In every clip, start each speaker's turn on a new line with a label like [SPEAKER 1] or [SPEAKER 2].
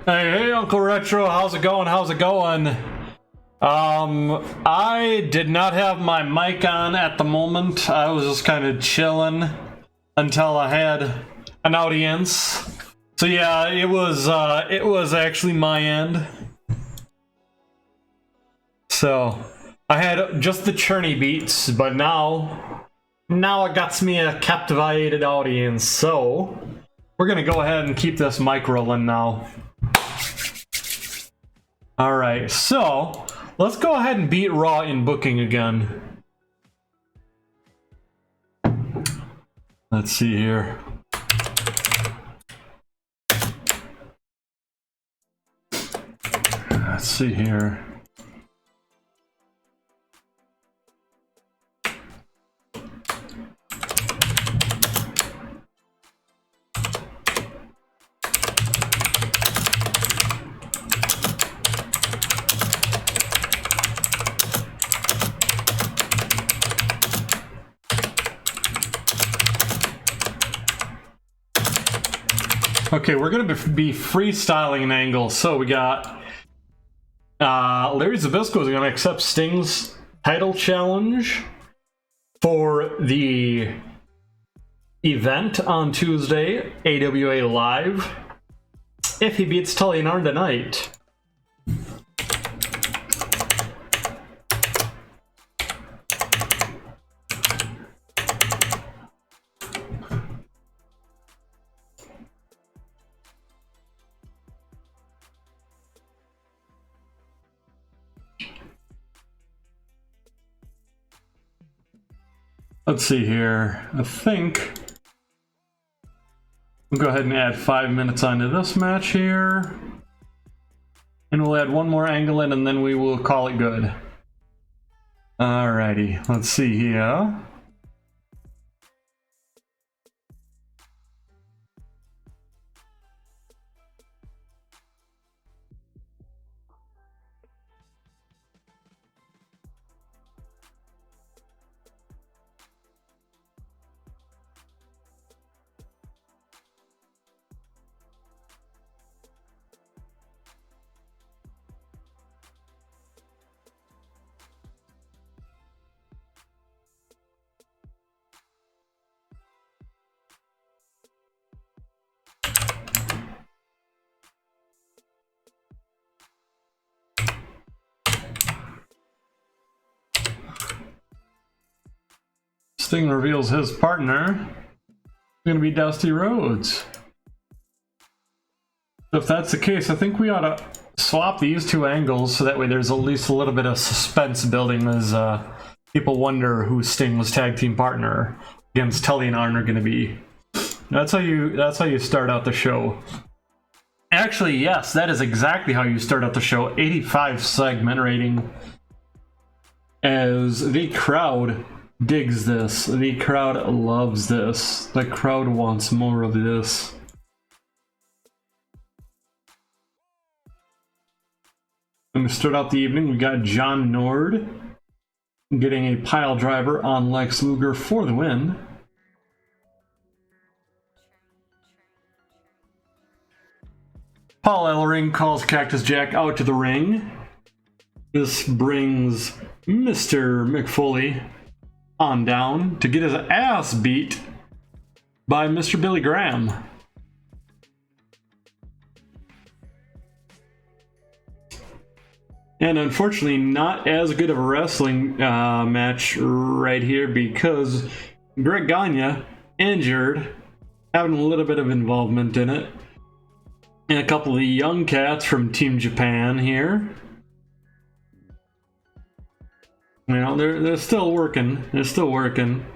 [SPEAKER 1] Hey, Uncle Retro, how's it going? How's it going? I did not have my mic on at the moment. I was just kind of chilling until I had an audience. So yeah, it was actually my end. So I had just the churny beats, but now it got me a captivated audience. So we're gonna go ahead and keep this mic rolling now. Alright, so let's go ahead and beat Raw in booking again. Let's see here. Let's see here. Okay, we're gonna be freestyling an angle. So we got Larry Zbyszko is gonna accept Sting's title challenge for the event on Tuesday, AWA Live, if he beats Tully Narn tonight. Let's see here. I think we'll go ahead and add 5 minutes onto this match here. And we'll add one more angle in and then we will call it good. Alrighty, let's see here. Sting reveals his partner. It's gonna be Dusty Rhodes. If that's the case, I think we ought to swap these two angles so that way there's at least a little bit of suspense building as people wonder who Sting's tag team partner against Tully and Arn are gonna be. That's how you start out the show. Actually, yes, that is exactly how you start out the show. 85 segment rating. As the crowd digs this. The crowd loves this. The crowd wants more of this. And to start out the evening, we got John Nord getting a pile driver on Lex Luger for the win. Paul Ellering calls Cactus Jack out to the ring. This brings Mr. McFoley on down to get his ass beat by Mr. Billy Graham. And unfortunately not as good of a wrestling match right here because Greg Gagne injured, having a little bit of involvement in it. And a couple of the young cats from Team Japan here. You know, they're still working. They're still working.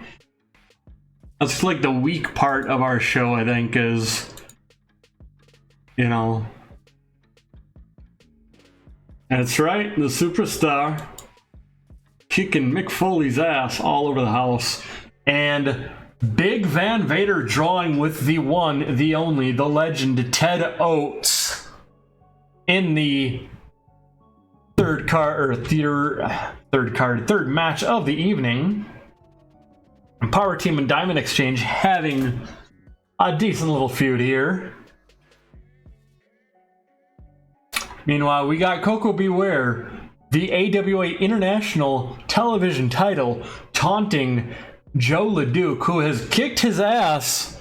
[SPEAKER 1] That's like the weak part of our show, I think, is, you know. That's right, the superstar kicking Mick Foley's ass all over the house. And Big Van Vader drawing with the one, the only, the legend, Ted Oates in the third match of the evening. Power Team and Diamond Exchange having a decent little feud here. Meanwhile, we got Coco Beware, the AWA International Television title, taunting Joe LeDuc, who has kicked his ass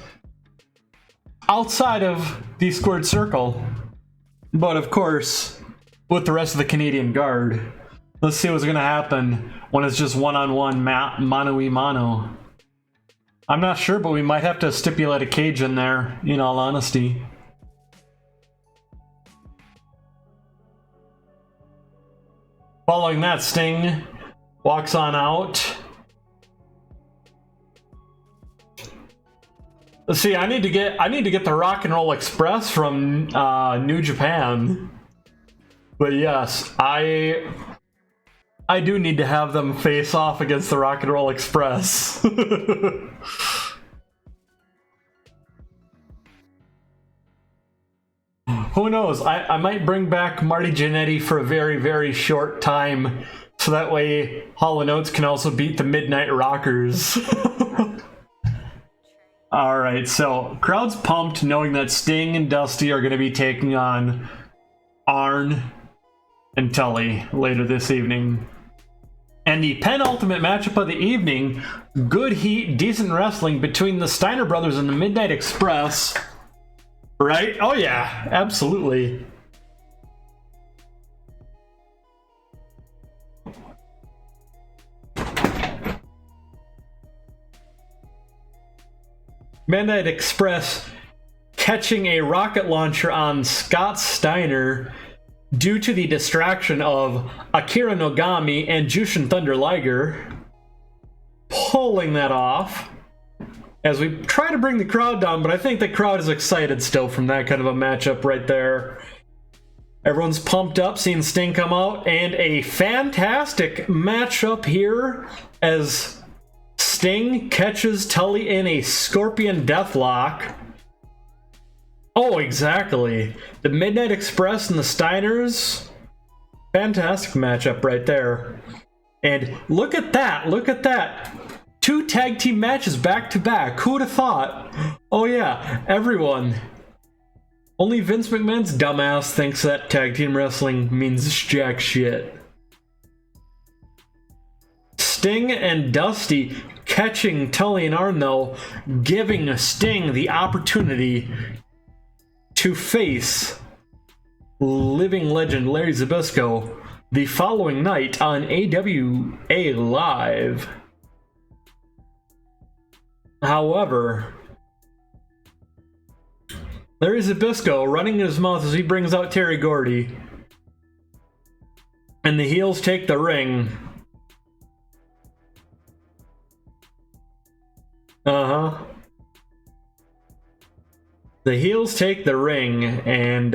[SPEAKER 1] outside of the squared circle. But of course, with the rest of the Canadian Guard. Let's see what's going to happen when it's just one-on-one, mano-y-mano. I'm not sure, but we might have to stipulate a cage in there, in all honesty. Following that, Sting walks on out. Let's see, I need to get the Rock and Roll Express from New Japan. But yes, I do need to have them face off against the Rock and Roll Express. Who knows? I might bring back Marty Jannetty for a very, very short time, so that way Hall & Oates can also beat the Midnight Rockers. Alright, so crowd's pumped knowing that Sting and Dusty are going to be taking on Arn and Tully later this evening. And the penultimate matchup of the evening, good heat, decent wrestling between the Steiner Brothers and the Midnight Express. Right? Oh yeah, absolutely. Midnight Express catching a rocket launcher on Scott Steiner due to the distraction of Akira Nogami and Jushin Thunder Liger, pulling that off as we try to bring the crowd down, but I think the crowd is excited still from that kind of a matchup right there. Everyone's pumped up seeing Sting come out, and a fantastic matchup here as Sting catches Tully in a Scorpion Deathlock. Oh, exactly. The Midnight Express and the Steiners. Fantastic matchup right there. And look at that. Look at that. 2 tag team matches back to back. Who would have thought? Oh yeah, everyone. Only Vince McMahon's dumbass thinks that tag team wrestling means jack shit. Sting and Dusty catching Tully and Arn, though, giving Sting the opportunity to face living legend Larry Zbyszko the following night on AWA Live. However, Larry Zbyszko running his mouth as he brings out Terry Gordy, and the heels take the ring. The heels take the ring, and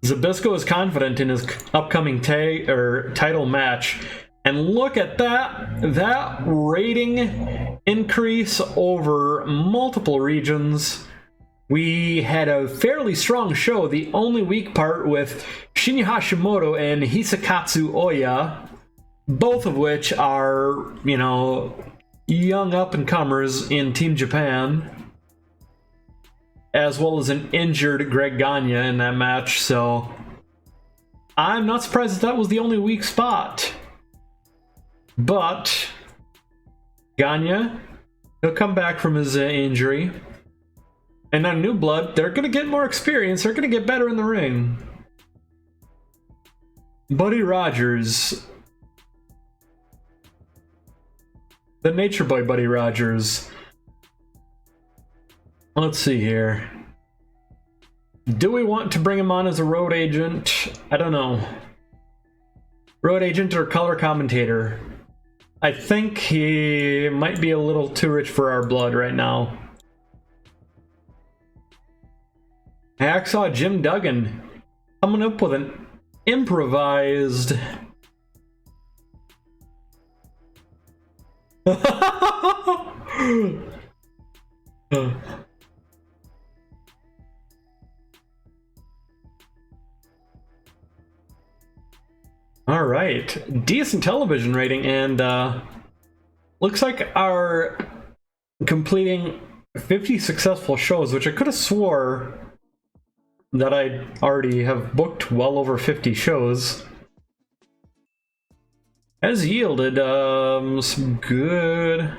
[SPEAKER 1] Zbyszko is confident in his upcoming title match. And look at that rating increase over multiple regions. We had a fairly strong show, the only weak part with Shinya Hashimoto and Hisakatsu Oya, both of which are, you know, young up-and-comers in Team Japan, as well as an injured Greg Gagne in that match, so I'm not surprised that was the only weak spot. But Gagne, he'll come back from his injury. And on New Blood, they're going to get more experience. They're going to get better in the ring. Buddy Rogers. The Nature Boy Buddy Rogers. Let's see here. Do we want to bring him on as a road agent? I don't know. Road agent or color commentator? I think he might be a little too rich for our blood right now. Hacksaw Jim Duggan coming up with an improvised... All right, decent television rating, and looks like our completing 50 successful shows, which I could have swore that I already have booked well over 50 shows has yielded some good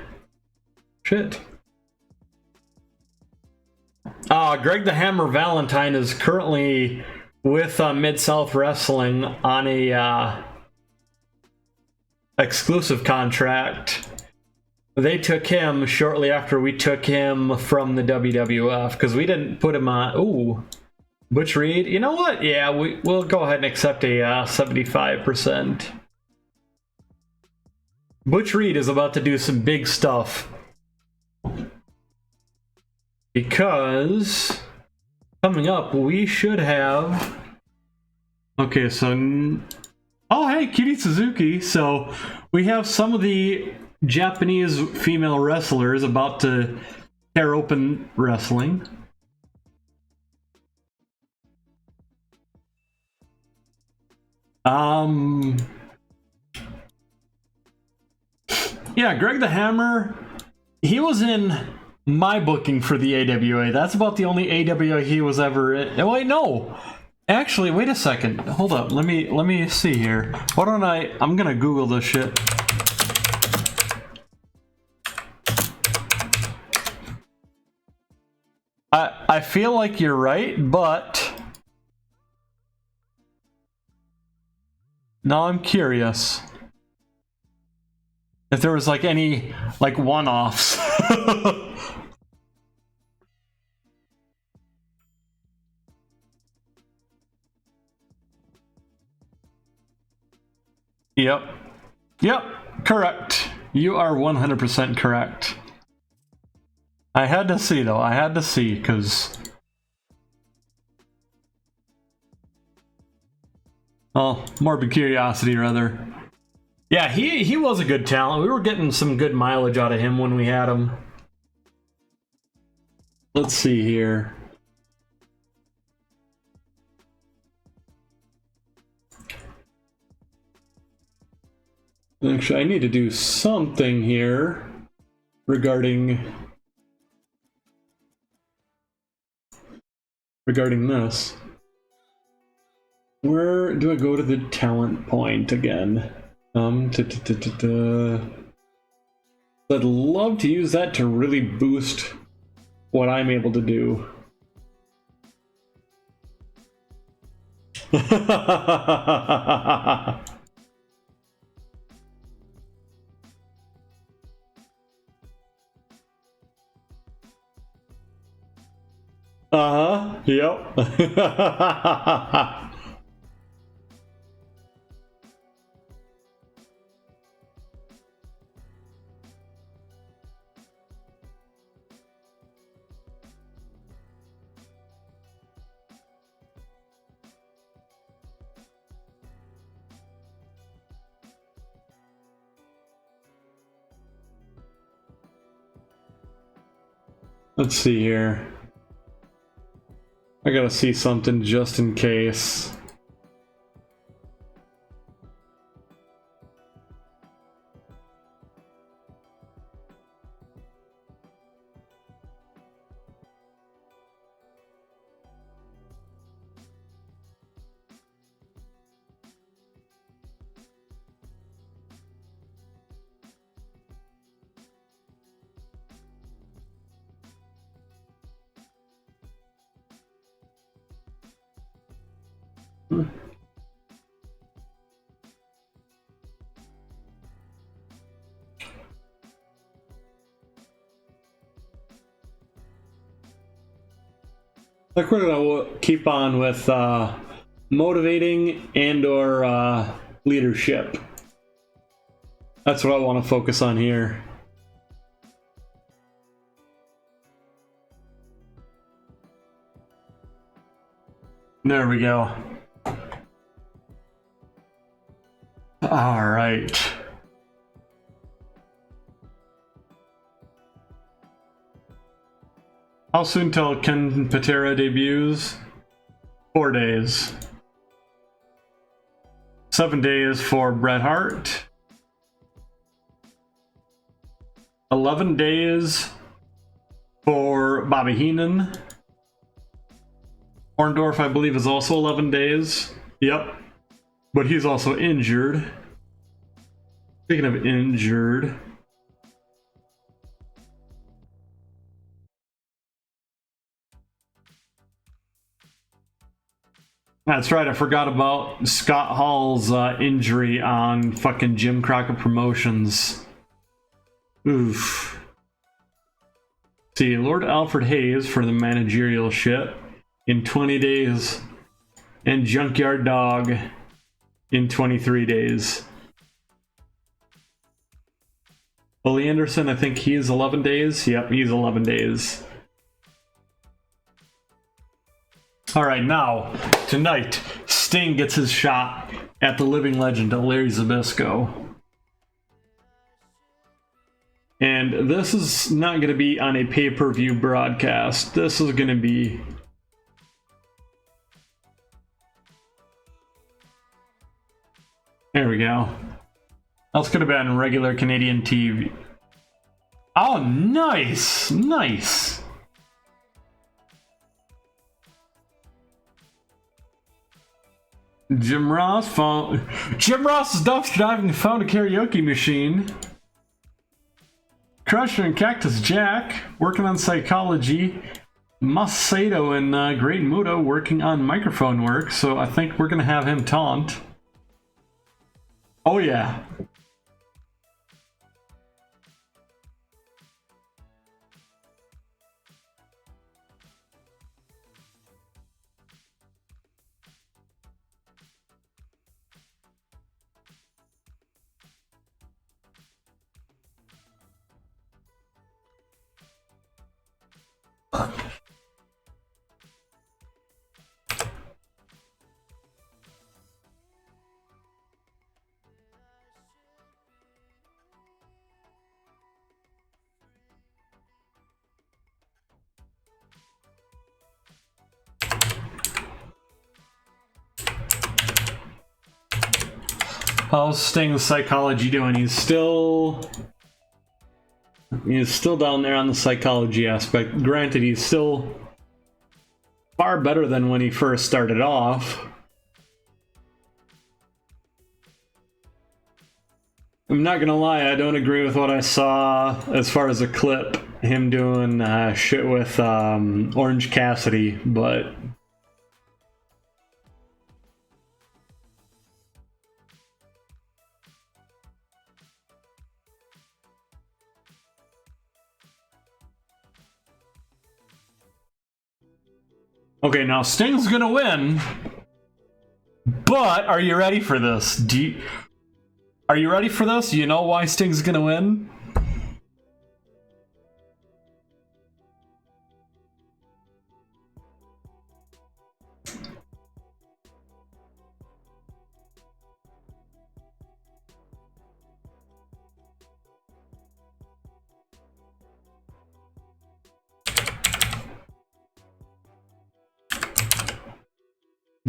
[SPEAKER 1] shit. Greg the Hammer Valentine is currently with Mid-South Wrestling on a exclusive contract. They took him shortly after we took him from the WWF because we didn't put him on. Ooh, Butch Reed. You know what? Yeah, we'll go ahead and accept a 75%. Butch Reed is about to do some big stuff because coming up we should have. Okay, so oh hey, Kitty Suzuki. So we have some of the Japanese female wrestlers about to tear open wrestling. Yeah, Greg the Hammer, he was in my booking for the AWA. That's about the only AWA he was ever in. Oh, wait, no. Actually, wait a second. Hold up. Let me see here. Why don't I'm gonna Google this shit. I feel like you're right, but now I'm curious if there was like any like one-offs. Yep, correct. You are 100% correct. I had to see though. I had to see because, well, morbid curiosity rather. Yeah, he was a good talent. We were getting some good mileage out of him when we had him. Let's see here. Actually, I need to do something here regarding this. Where do I go to the talent point again? I'd love to use that to really boost what I'm able to do. Yep. Let's see here. I gotta see something just in case. Like we're gonna keep on with motivating and/or leadership. That's what I want to focus on here. There we go. All right. How soon till Ken Patera debuts? 4 days. 7 days for Bret Hart. 11 days for Bobby Heenan. Orndorff, I believe, is also 11 days. Yep. But he's also injured. Speaking of injured... That's right, I forgot about Scott Hall's injury on fucking Jim Crockett Promotions. Oof. See, Lord Alfred Hayes for the managerial shit in 20 days. And Junkyard Dog in 23 days. Bully Anderson, I think he's 11 days. Yep, he's 11 days. Alright, now, tonight, Sting gets his shot at the living legend of Larry Zbyszko. And this is not going to be on a pay-per-view broadcast. This is going to be... There we go. Else could have been regular Canadian TV. Oh, nice! Nice! Jim Ross is dumpster diving and found a karaoke machine. Crusher and Cactus Jack working on psychology. Macedo and Great Muto working on microphone work, so I think we're gonna have him taunt. Oh yeah. How's Sting's psychology doing? He's still down there on the psychology aspect. Granted, he's still far better than when he first started off. I'm not gonna lie, I don't agree with what I saw as far as a clip. Him doing shit with Orange Cassidy, but... Okay, now Sting's gonna win, but are you ready for this? Are you ready for this? You know why Sting's gonna win?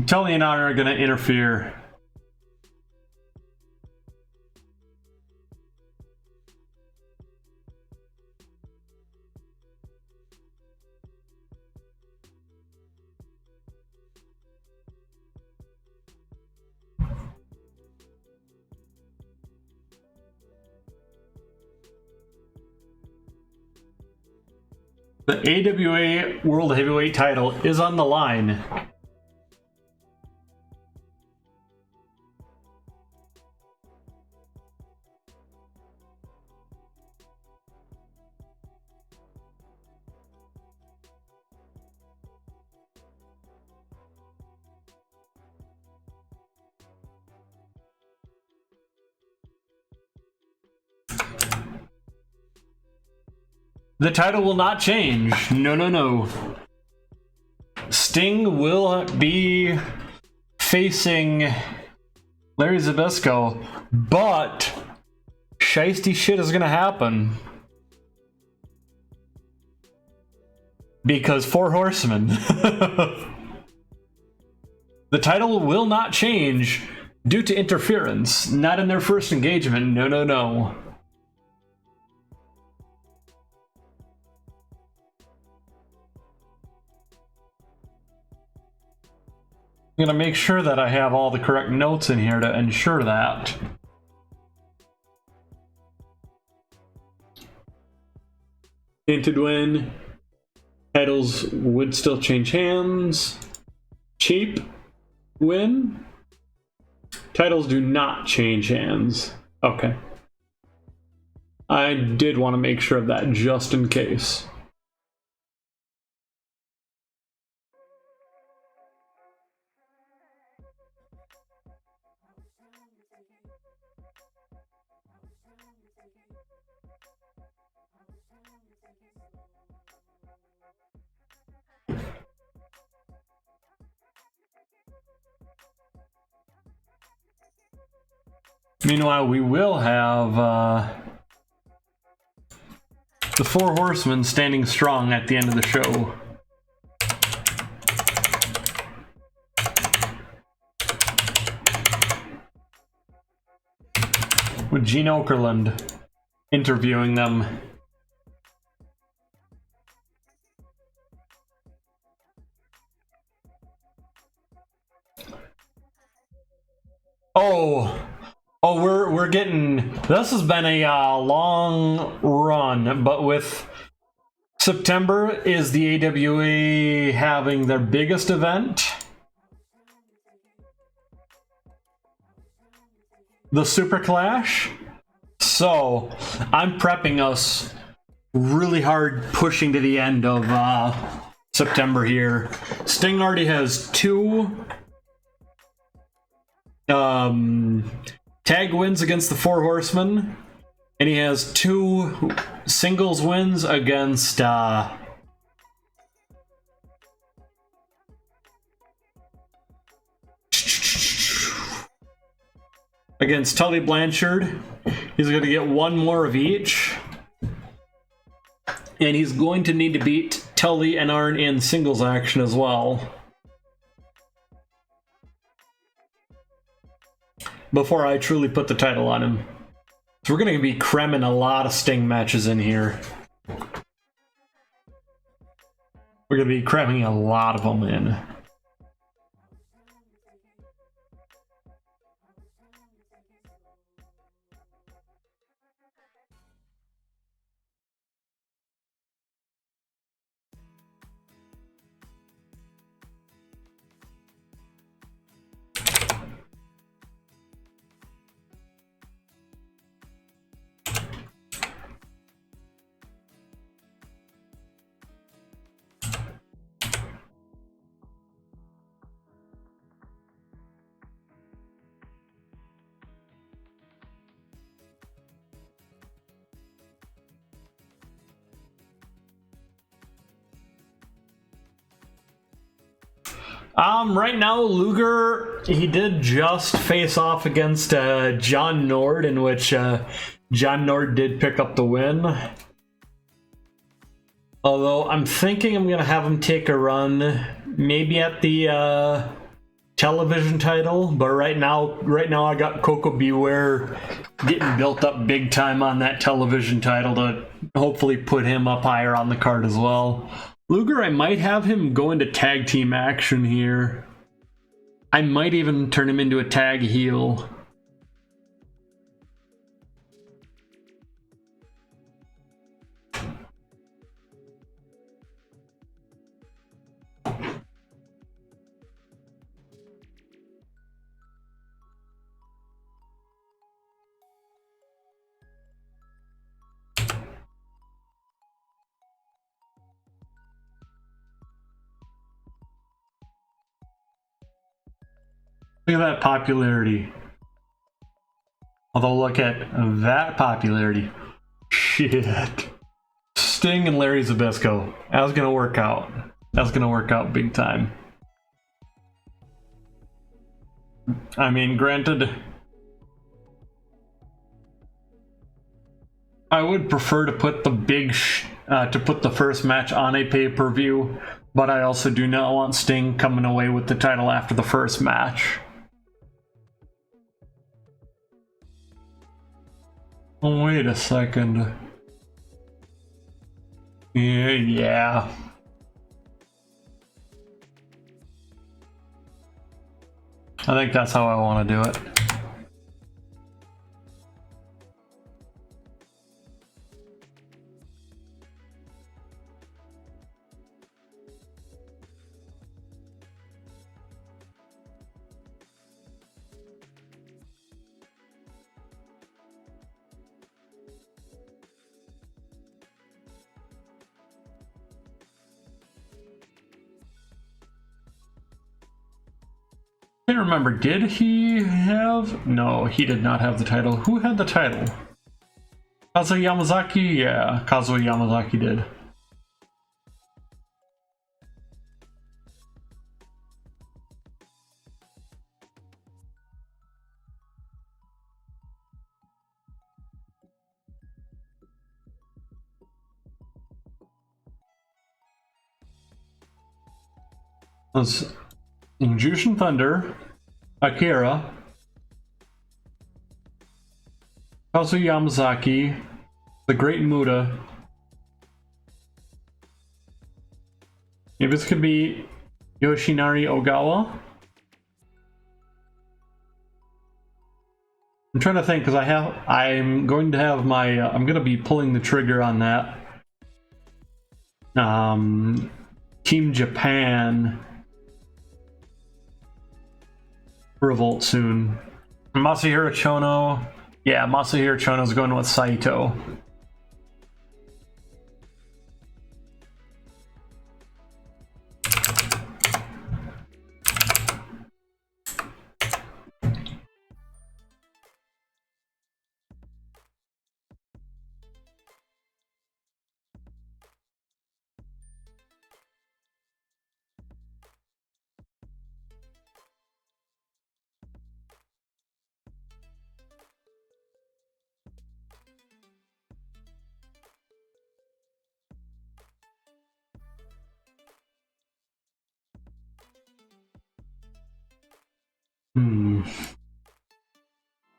[SPEAKER 1] Tully and Honor are gonna interfere. The AWA World Heavyweight title is on the line. The title will not change. No, no, no. Sting will be facing Larry Zbyszko, but shiesty shit is gonna happen. Because 4 Horsemen. The title will not change due to interference. Not in their first engagement. No, no, no. I'm gonna make sure that I have all the correct notes in here to ensure that. Hinted win. Titles would still change hands. Cheap win. Titles do not change hands. Okay. I did want to make sure of that just in case. Meanwhile, we will have the Four Horsemen standing strong at the end of the show. With Gene Okerlund interviewing them. Oh, we're getting. This has been a long run, but with September is the AWA having their biggest event, the Super Clash. So I'm prepping us really hard, pushing to the end of September here. Sting already has 2 tag wins against the Four Horsemen, and he has 2 singles wins against against Tully Blanchard. He's going to get 1 more of each, and he's going to need to beat Tully and Arn in singles action as well before I truly put the title on him. So we're going to be cramming a lot of Sting matches in here. We're going to be cramming a lot of them in. Right now, Luger, he did just face off against John Nord, in which John Nord did pick up the win. Although I'm thinking I'm going to have him take a run, maybe at the television title. But right now I got Coco Beware getting built up big time on that television title to hopefully put him up higher on the card as well. Luger, I might have him go into tag team action here. I might even turn him into a tag heel. Look at that popularity. Although, look at that popularity. Shit. Sting and Larry Zbyszko. That was gonna work out. That's gonna work out big time. I mean, granted, I would prefer to put the the first match on a pay-per-view, but I also do not want Sting coming away with the title after the first match. Oh, wait a second. Yeah. I think that's how I want to do it. I can't remember, did he have? No, he did not have the title. Who had the title? Kazuo Yamazaki? Yeah, Kazuo Yamazaki did. Was Jushin Thunder, Akira, Kazuo Yamazaki, the Great Muda. Maybe this could be Yoshinari Ogawa. I'm trying to think because I'm going to have my I'm going to be pulling the trigger on that. Team Japan revolt soon. Masahiro Chono. Yeah, Masahiro Chono's going with Saito.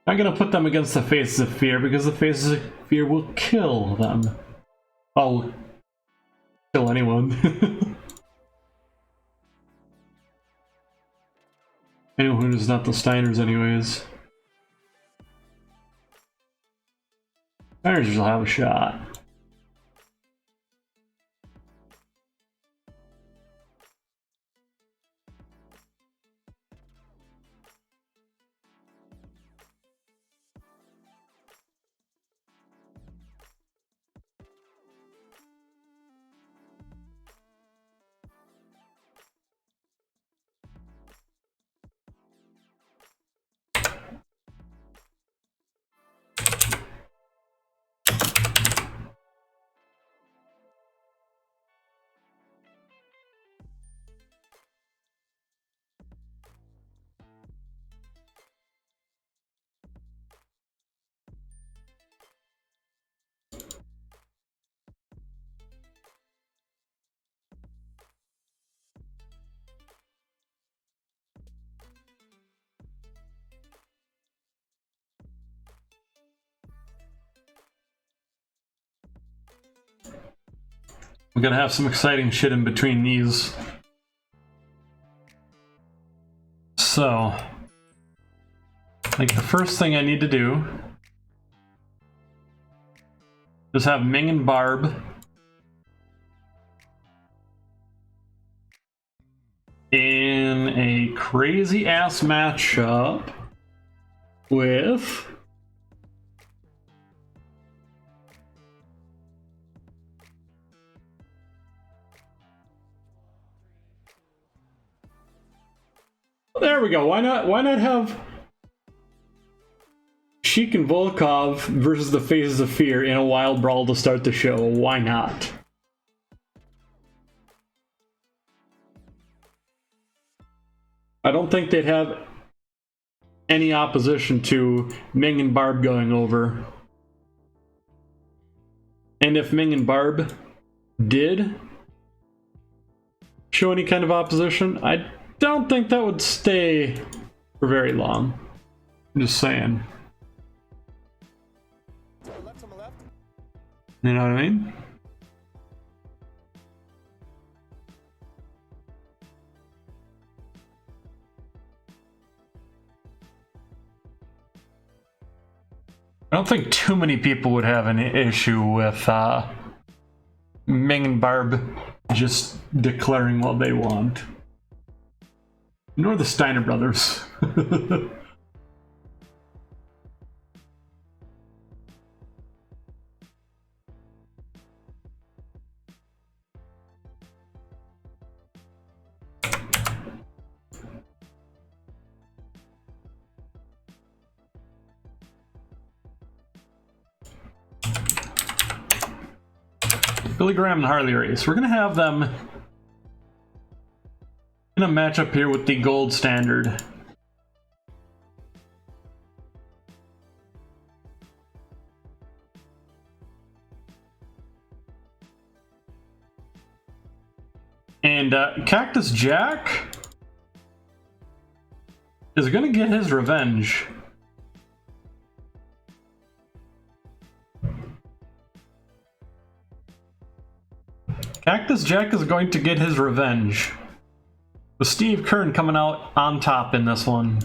[SPEAKER 1] I'm gonna put them against the Faces of Fear because the Faces of Fear will kill them. Oh, kill anyone. Anyone who's not the Steiners, anyways. Steiners will have a shot. We're gonna have some exciting shit in between these. So, I think the first thing I need to do is have Ming and Barb in a crazy ass matchup with there we go. Why not have Sheik and Volkov versus the Faces of Fear in a wild brawl to start the show? Why not? I don't think they'd have any opposition to Ming and Barb going over. And if Ming and Barb did show any kind of opposition, I don't think that would stay for very long. I'm just saying. You know what I mean? I don't think too many people would have an issue with Ming and Barb just declaring what they want. Nor the Steiner brothers. Billy Graham and Harley Race. We're gonna have them in a matchup here with the gold standard. And Cactus Jack is gonna get his revenge. Cactus Jack is going to get his revenge. With Steve Kern coming out on top in this one.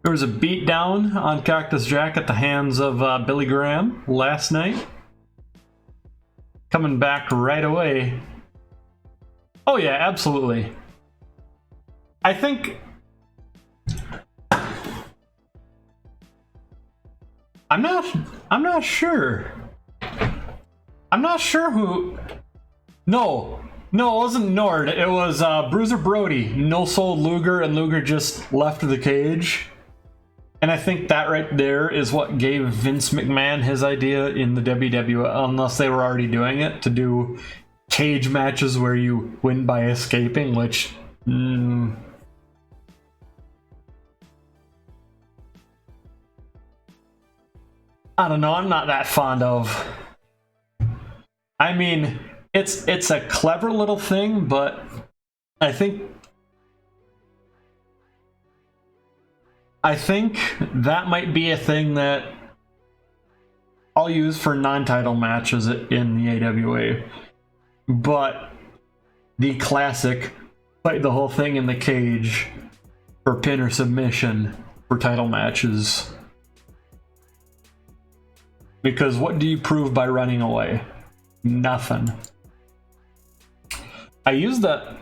[SPEAKER 1] There was a beatdown on Cactus Jack at the hands of Billy Graham last night. Coming back right away. Oh yeah, absolutely. I think... I'm not sure. I'm not sure who... No, it wasn't Nord. It was Bruiser Brody. No-sold Luger, and Luger just left the cage. And I think that right there is what gave Vince McMahon his idea in the WWE, unless they were already doing it, to do cage matches where you win by escaping, which... I don't know, I'm not that fond of. I mean, it's a clever little thing, but I think that might be a thing that I'll use for non-title matches in the AWA. But the classic fight the whole thing in the cage for pin or submission for title matches. Because what do you prove by running away? Nothing. I used that.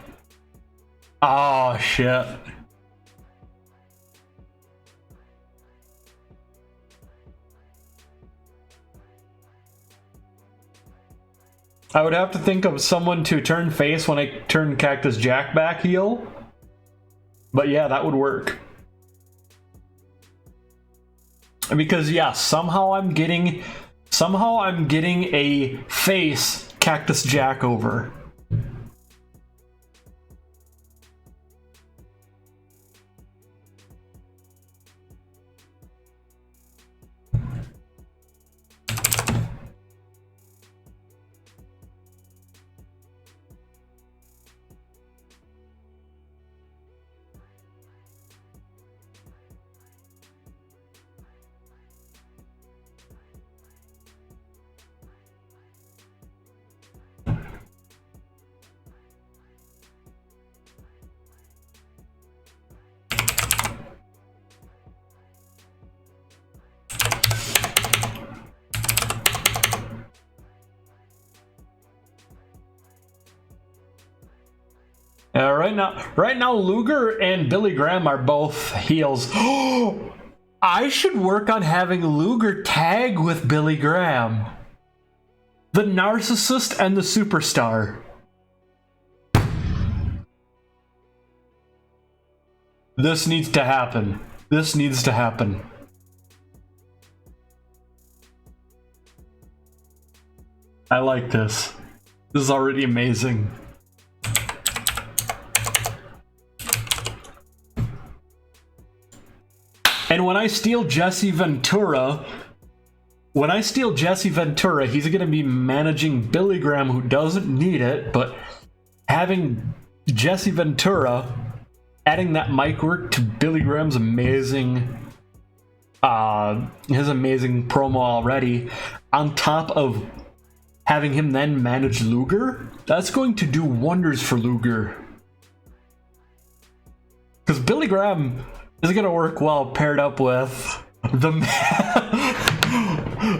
[SPEAKER 1] Oh, shit. I would have to think of someone to turn face when I turn Cactus Jack back heel. But yeah, that would work. Because yeah, somehow I'm getting a face Cactus Jack over. Right now, Luger and Billy Graham are both heels. I should work on having Luger tag with Billy Graham. The narcissist and the superstar. This needs to happen. This needs to happen. I like this. This is already amazing. And when I steal Jesse Ventura, he's going to be managing Billy Graham, who doesn't need it, but having Jesse Ventura adding that mic work to Billy Graham's amazing promo already, on top of having him then manage Luger, that's going to do wonders for Luger. Because Because Billy Graham is going to work well paired up with the man,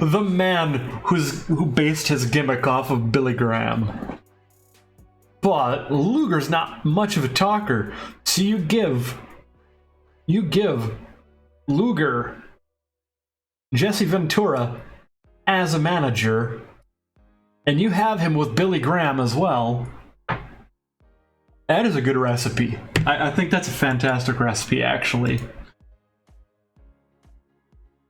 [SPEAKER 1] the man who based his gimmick off of Billy Graham. But Luger's not much of a talker, so you give Luger Jesse Ventura as a manager, and you have him with Billy Graham as well. That is a good recipe. I think that's a fantastic recipe, actually.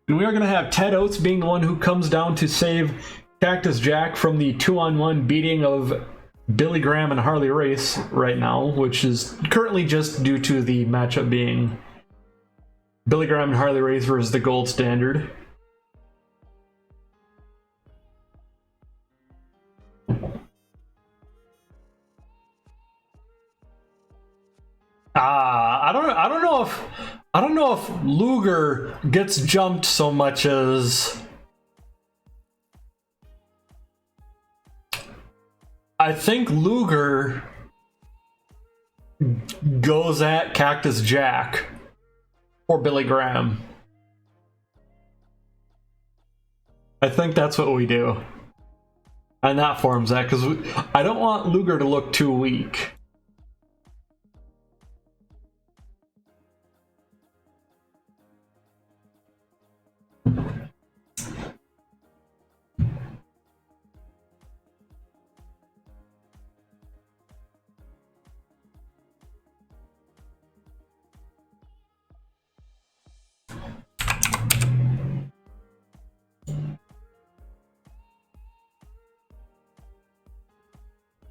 [SPEAKER 1] And we are going to have Ted Oates being the one who comes down to save Cactus Jack from the 2-on-1 beating of Billy Graham and Harley Race right now, which is currently just due to the matchup being Billy Graham and Harley Race versus the Gold Standard. I don't know if Luger gets jumped so much as I think Luger goes at Cactus Jack or Billy Graham. I think that's what we do. And that forms that, because I don't want Luger to look too weak.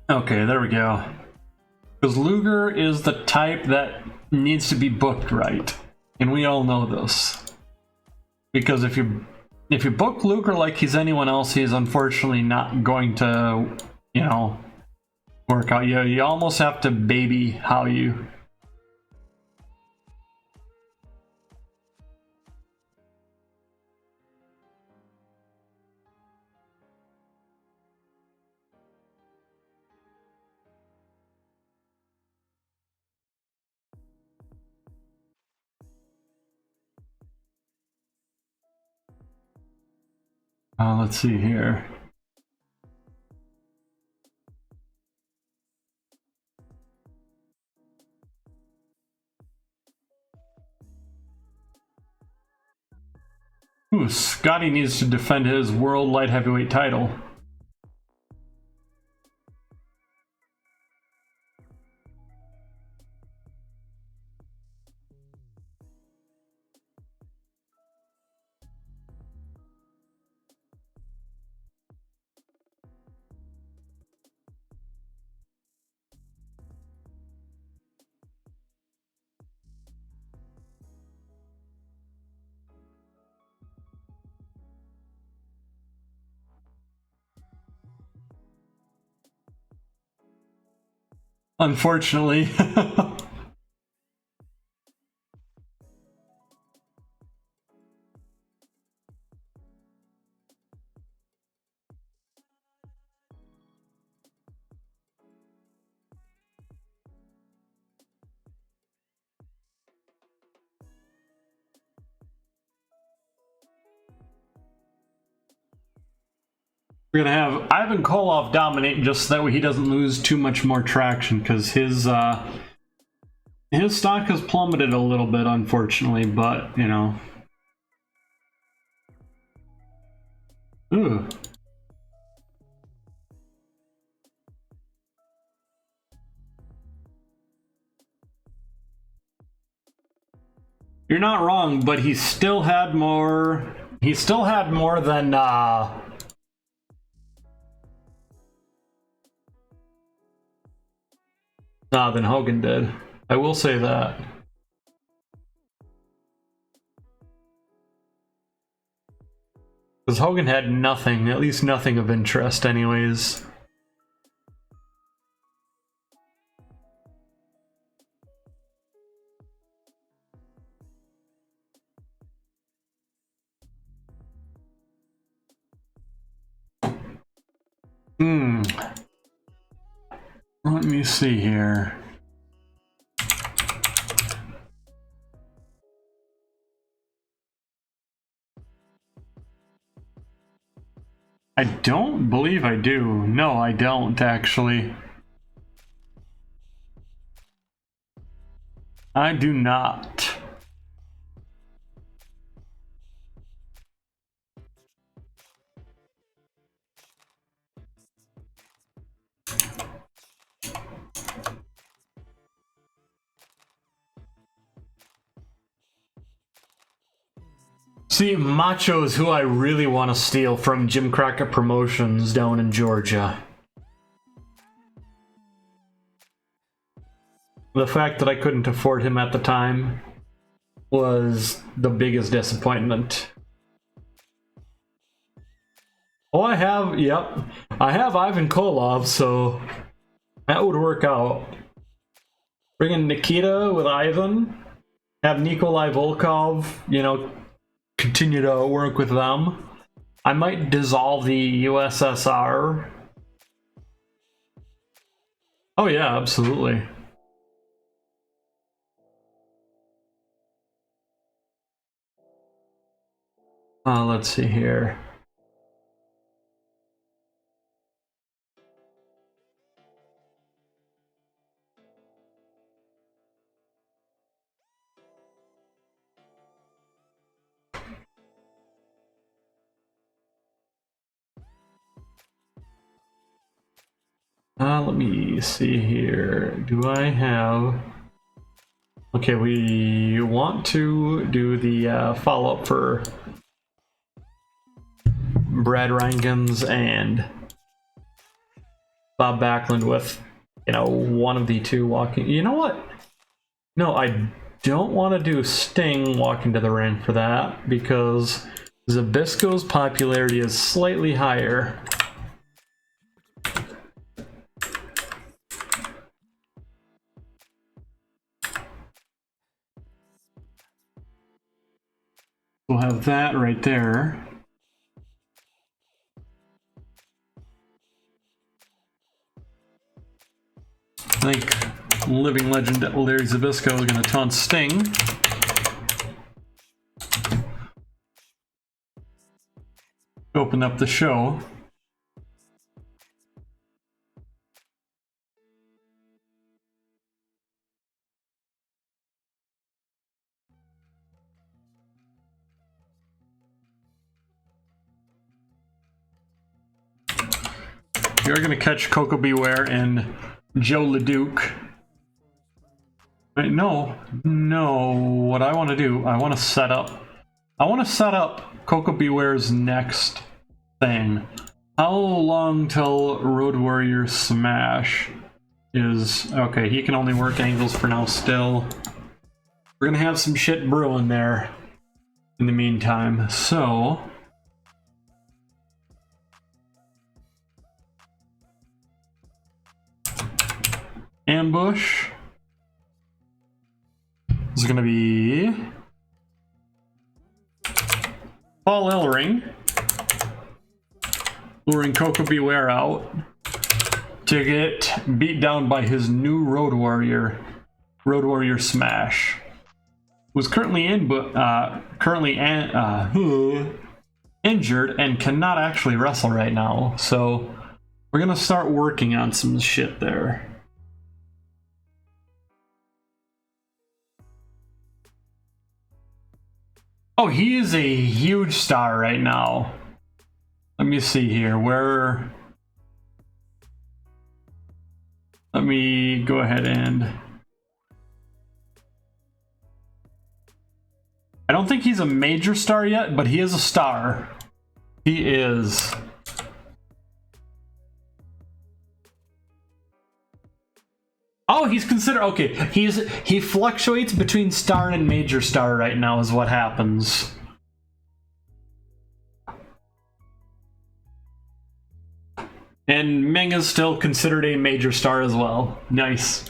[SPEAKER 1] Okay, there we go. Because Luger is the type that needs to be booked right. And we all know this. Because if you book Luger like he's anyone else, he's unfortunately not going to, you know, work out. You almost have to baby how you... let's see here. Ooh, Scotty needs to defend his World Light Heavyweight title. Unfortunately. We're gonna have Ivan Koloff dominate just so that way he doesn't lose too much more traction, because his stock has plummeted a little bit, unfortunately, but, you know. Ooh. You're not wrong, but he still had more. He still had more than than Hogan did. I will say that. Because Hogan had nothing, at least nothing of interest anyways. Let me see here. I don't believe I do. No, I don't actually. I do not. See, Macho is who I really want to steal from Jim Crockett Promotions down in Georgia. The fact that I couldn't afford him at the time was the biggest disappointment. Oh, I have, yep. I have Ivan Koloff, so that would work out. Bring in Nikita with Ivan. Have Nikolai Volkov, you know, continue to work with them. I might dissolve the USSR. Oh yeah, absolutely. Let's see here. Let me see here. Do I have... Okay, we want to do the follow-up for Brad Rankins and Bob Backlund with, you know, one of the two walking. You know what? No, I don't want to do Sting walking to the ring for that because Zbyszko's popularity is slightly higher. We'll have that right there. I think living legend Larry Zbyszko is going to taunt Sting. Open up the show. You're going to catch Coco Beware and Joe LeDuc. Wait, no, what I want to do, I want to set up Coco Beware's next thing. How long till Road Warrior Smash is... Okay, he can only work angles for now still. We're going to have some shit brewing there in the meantime, so... Ambush is going to be Paul Ellering luring Coco Beware out to get beat down by his new Road Warrior Smash, who's currently injured and cannot actually wrestle right now. So we're gonna start working on some shit there. Oh, he is a huge star right now. Let me see here. Let me go ahead and... I don't think he's a major star yet, but he is a star. He is. Oh, he's considered... Okay, he fluctuates between star and major star right now is what happens. And Meng is still considered a major star as well. Nice.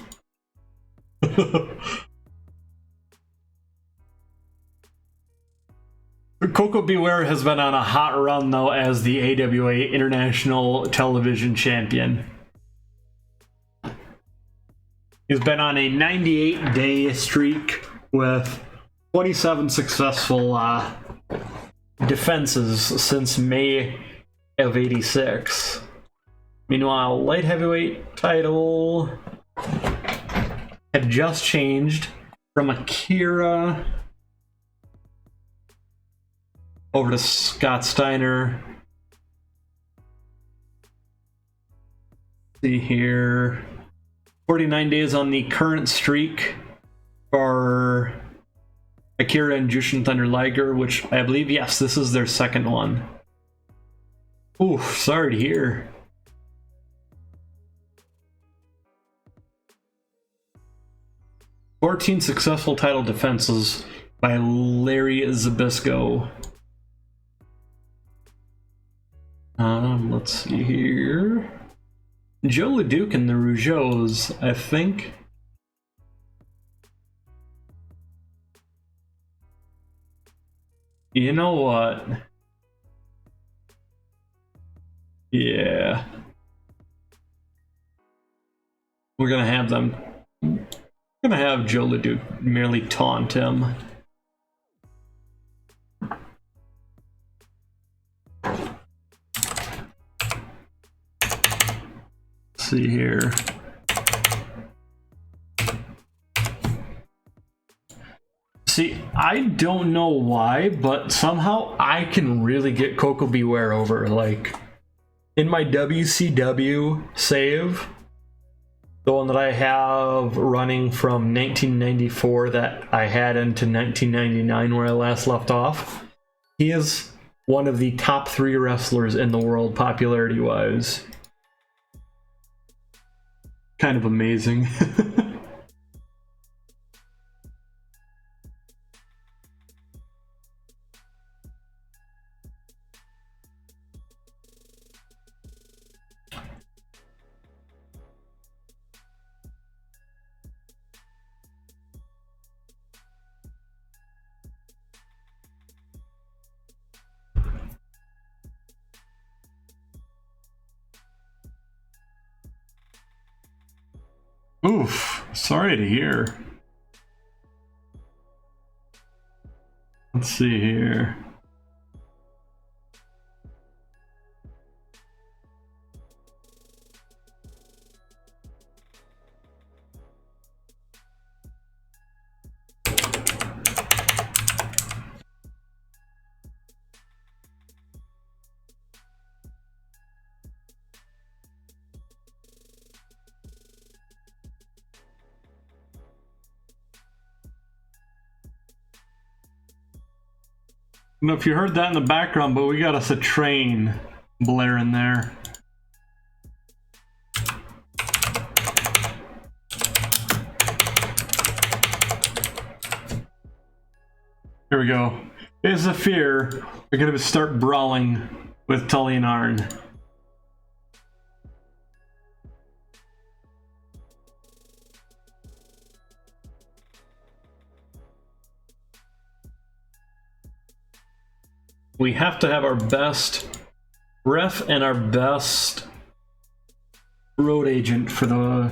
[SPEAKER 1] Coco Beware has been on a hot run, though, as the AWA International Television Champion. He's been on a 98-day streak with 27 successful defenses since May of 86. Meanwhile, light heavyweight title had just changed from Akira over to Scott Steiner. See here, 49 days on the current streak for Akira and Jushin Thunder Liger, which I believe, yes, this is their second one. Ooh, sorry to hear. "14 successful title defenses by Larry Zbyszko." Let's see here. Joe LeDuc and the Rougeaus, I think. You know what? Yeah. We're gonna have them. We're gonna have Joe LeDuc merely taunt him. See here. See, I don't know why, but somehow I can really get Coco Beware over. Like, in my WCW save, the one that I have running from 1994 that I had into 1999 where I last left off, he is one of the top 3 wrestlers in the world popularity-wise. Kind of amazing. Oof, sorry to hear. Let's see here. I don't know if you heard that in the background, but we got us a train blaring there. Here we go. Is the fear we're gonna start brawling with Tully and Arn. We have to have our best ref and our best road agent for the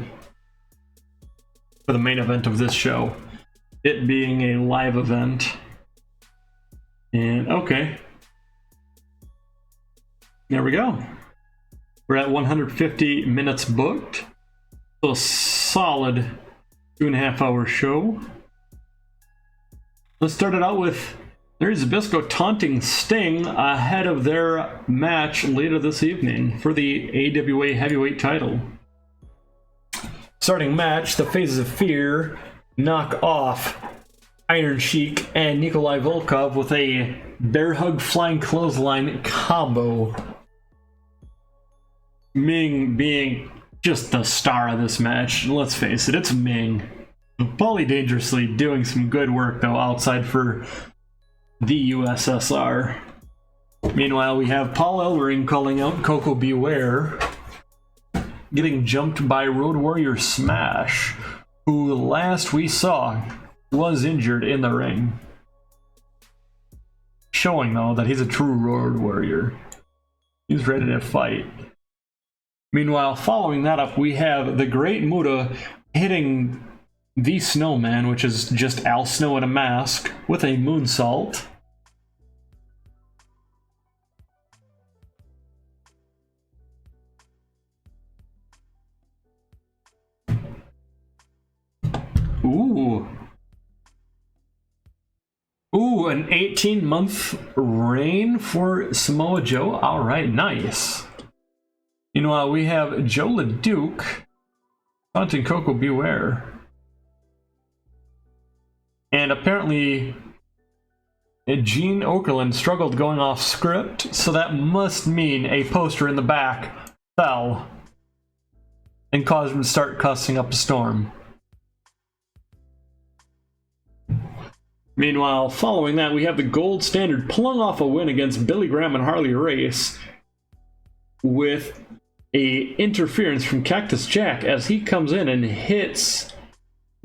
[SPEAKER 1] main event of this show. It being a live event. And okay. There we go. We're at 150 minutes booked. So a solid 2.5 hour show. Let's start it out with Larry Zbyszko taunting Sting ahead of their match later this evening for the AWA heavyweight title. Starting match, the Faces of Fear knock off Iron Sheik and Nikolai Volkov with a bear hug flying clothesline combo. Ming being just the star of this match. Let's face it, it's Ming. Paulie Dangerously doing some good work though outside for the USSR. Meanwhile, we have Paul Ellering calling out Coco Beware, getting jumped by Road Warrior Smash, who last we saw was injured in the ring. Showing though that he's a true Road Warrior. He's ready to fight. Meanwhile, following that up, we have the Great Muta hitting the Snowman, which is just Al Snow in a mask, with a moonsault. Ooh, an 18-month reign for Samoa Joe. All right, nice. Meanwhile, we have Joe LeDuc taunting Coco Beware. And apparently, Gene Okerlund struggled going off script, so that must mean a poster in the back fell and caused him to start cussing up a storm. Meanwhile, following that, we have the Gold Standard pulling off a win against Billy Graham and Harley Race with a interference from Cactus Jack as he comes in and hits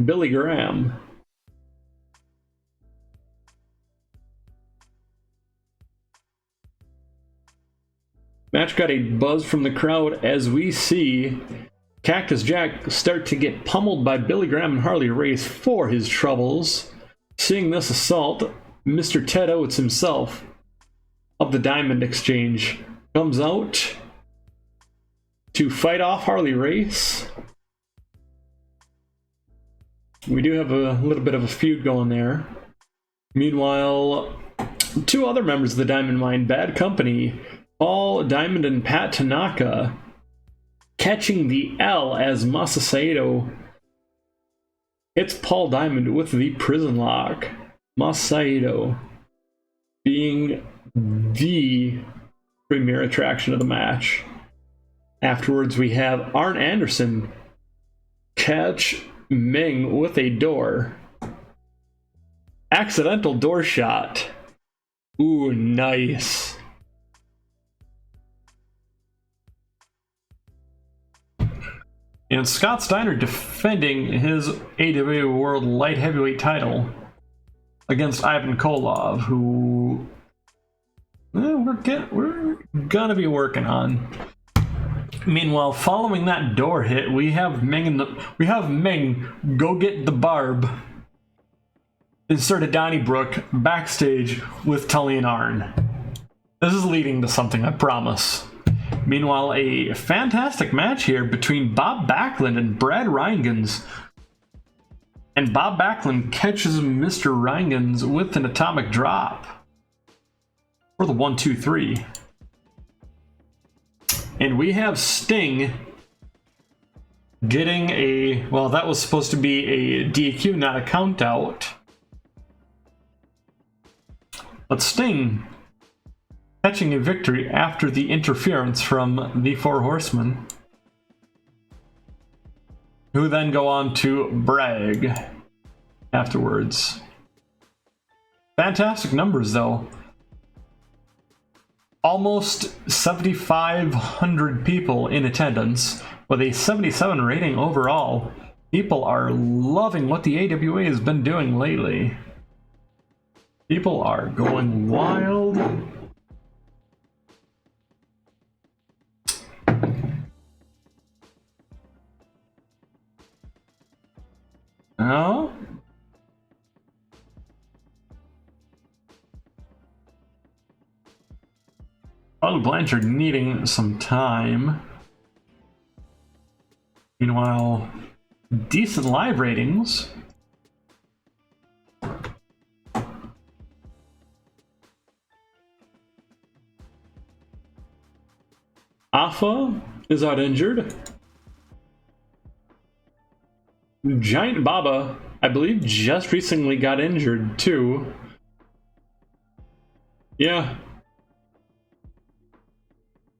[SPEAKER 1] Billy Graham. Match got a buzz from the crowd as we see Cactus Jack start to get pummeled by Billy Graham and Harley Race for his troubles. Seeing this assault, Mr. Ted Oates himself of the Diamond Exchange comes out to fight off Harley Race. We do have a little bit of a feud going there. Meanwhile, two other members of the Diamond Mine Bad Company, Paul Diamond and Pat Tanaka, catching the L as Masa Saito hits Paul Diamond with the prison lock. Masa Saito being the premier attraction of the match. Afterwards, we have Arn Anderson catch Ming with a door. Accidental door shot. Ooh, nice. And Scott Steiner defending his AWA World Light Heavyweight title against Ivan Koloff, who we're gonna be working on. Meanwhile, following that door hit, we have Ming go get the barb. Inserted Donnybrook backstage with Tully and Arn. This is leading to something, I promise. Meanwhile, a fantastic match here between Bob Backlund and Brad Rheingans. And Bob Backlund catches Mr. Rheingans with an atomic drop for the 1-2-3. And we have Sting getting a, well, that was supposed to be a DQ, not a count out. But Sting catching a victory after the interference from the Four Horsemen, who then go on to brag afterwards. Fantastic numbers, though. Almost 7,500 people in attendance with a 77 rating overall. People are loving what the AWA has been doing lately. People are going wild. Oh? Paulie Blanchard needing some time. Meanwhile, decent live ratings. Afa is out injured. Giant Baba, I believe, just recently got injured too. Yeah.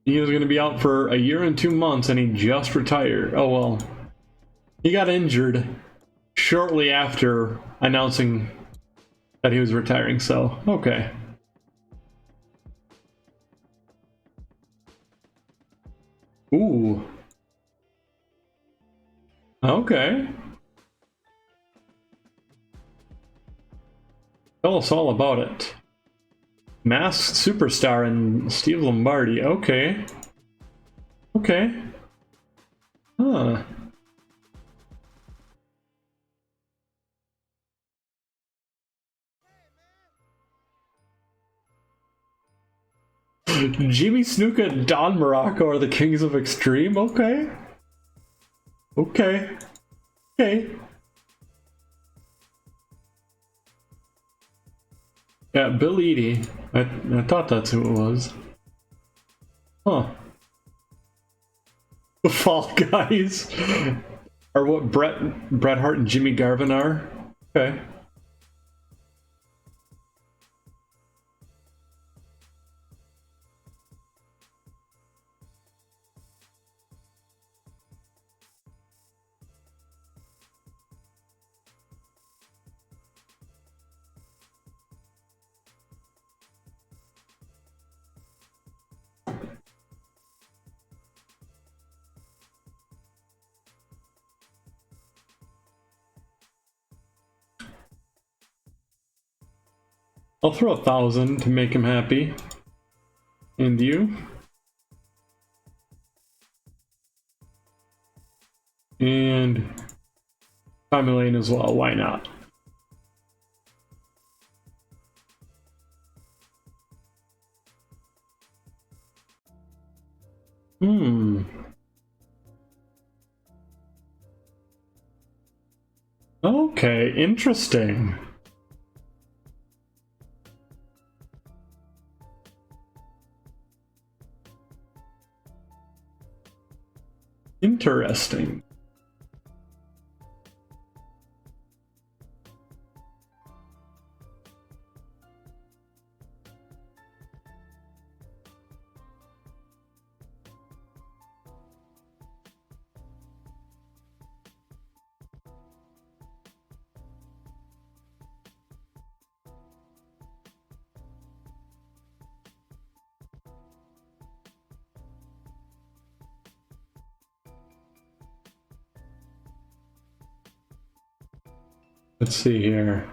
[SPEAKER 1] He was going to be out for a year and 2 months and he just retired. Oh well. He got injured shortly after announcing that he was retiring, so okay. Ooh. Okay. Tell us all about it. Masked Superstar and Steve Lombardi. Okay. Okay. Huh. Jimmy Snuka and Don Morocco are the kings of extreme? Okay. Okay. Okay. Yeah, Bill Eadie. I thought that's who it was. Huh. The Fall Guys are what Bret Hart and Jimmy Garvin are? Okay. I'll throw 1,000 to make him happy. And you? And Tommy Lane as well, why not? Okay, interesting. Interesting. Let's see here.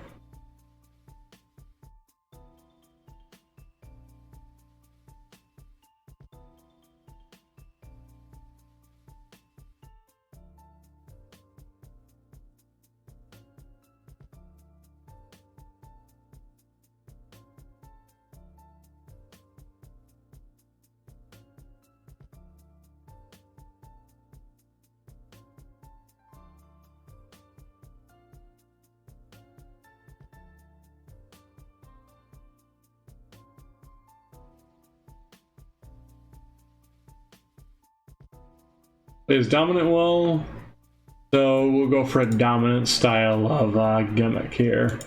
[SPEAKER 1] Plays dominant well, so we'll go for a dominant style of gimmick here.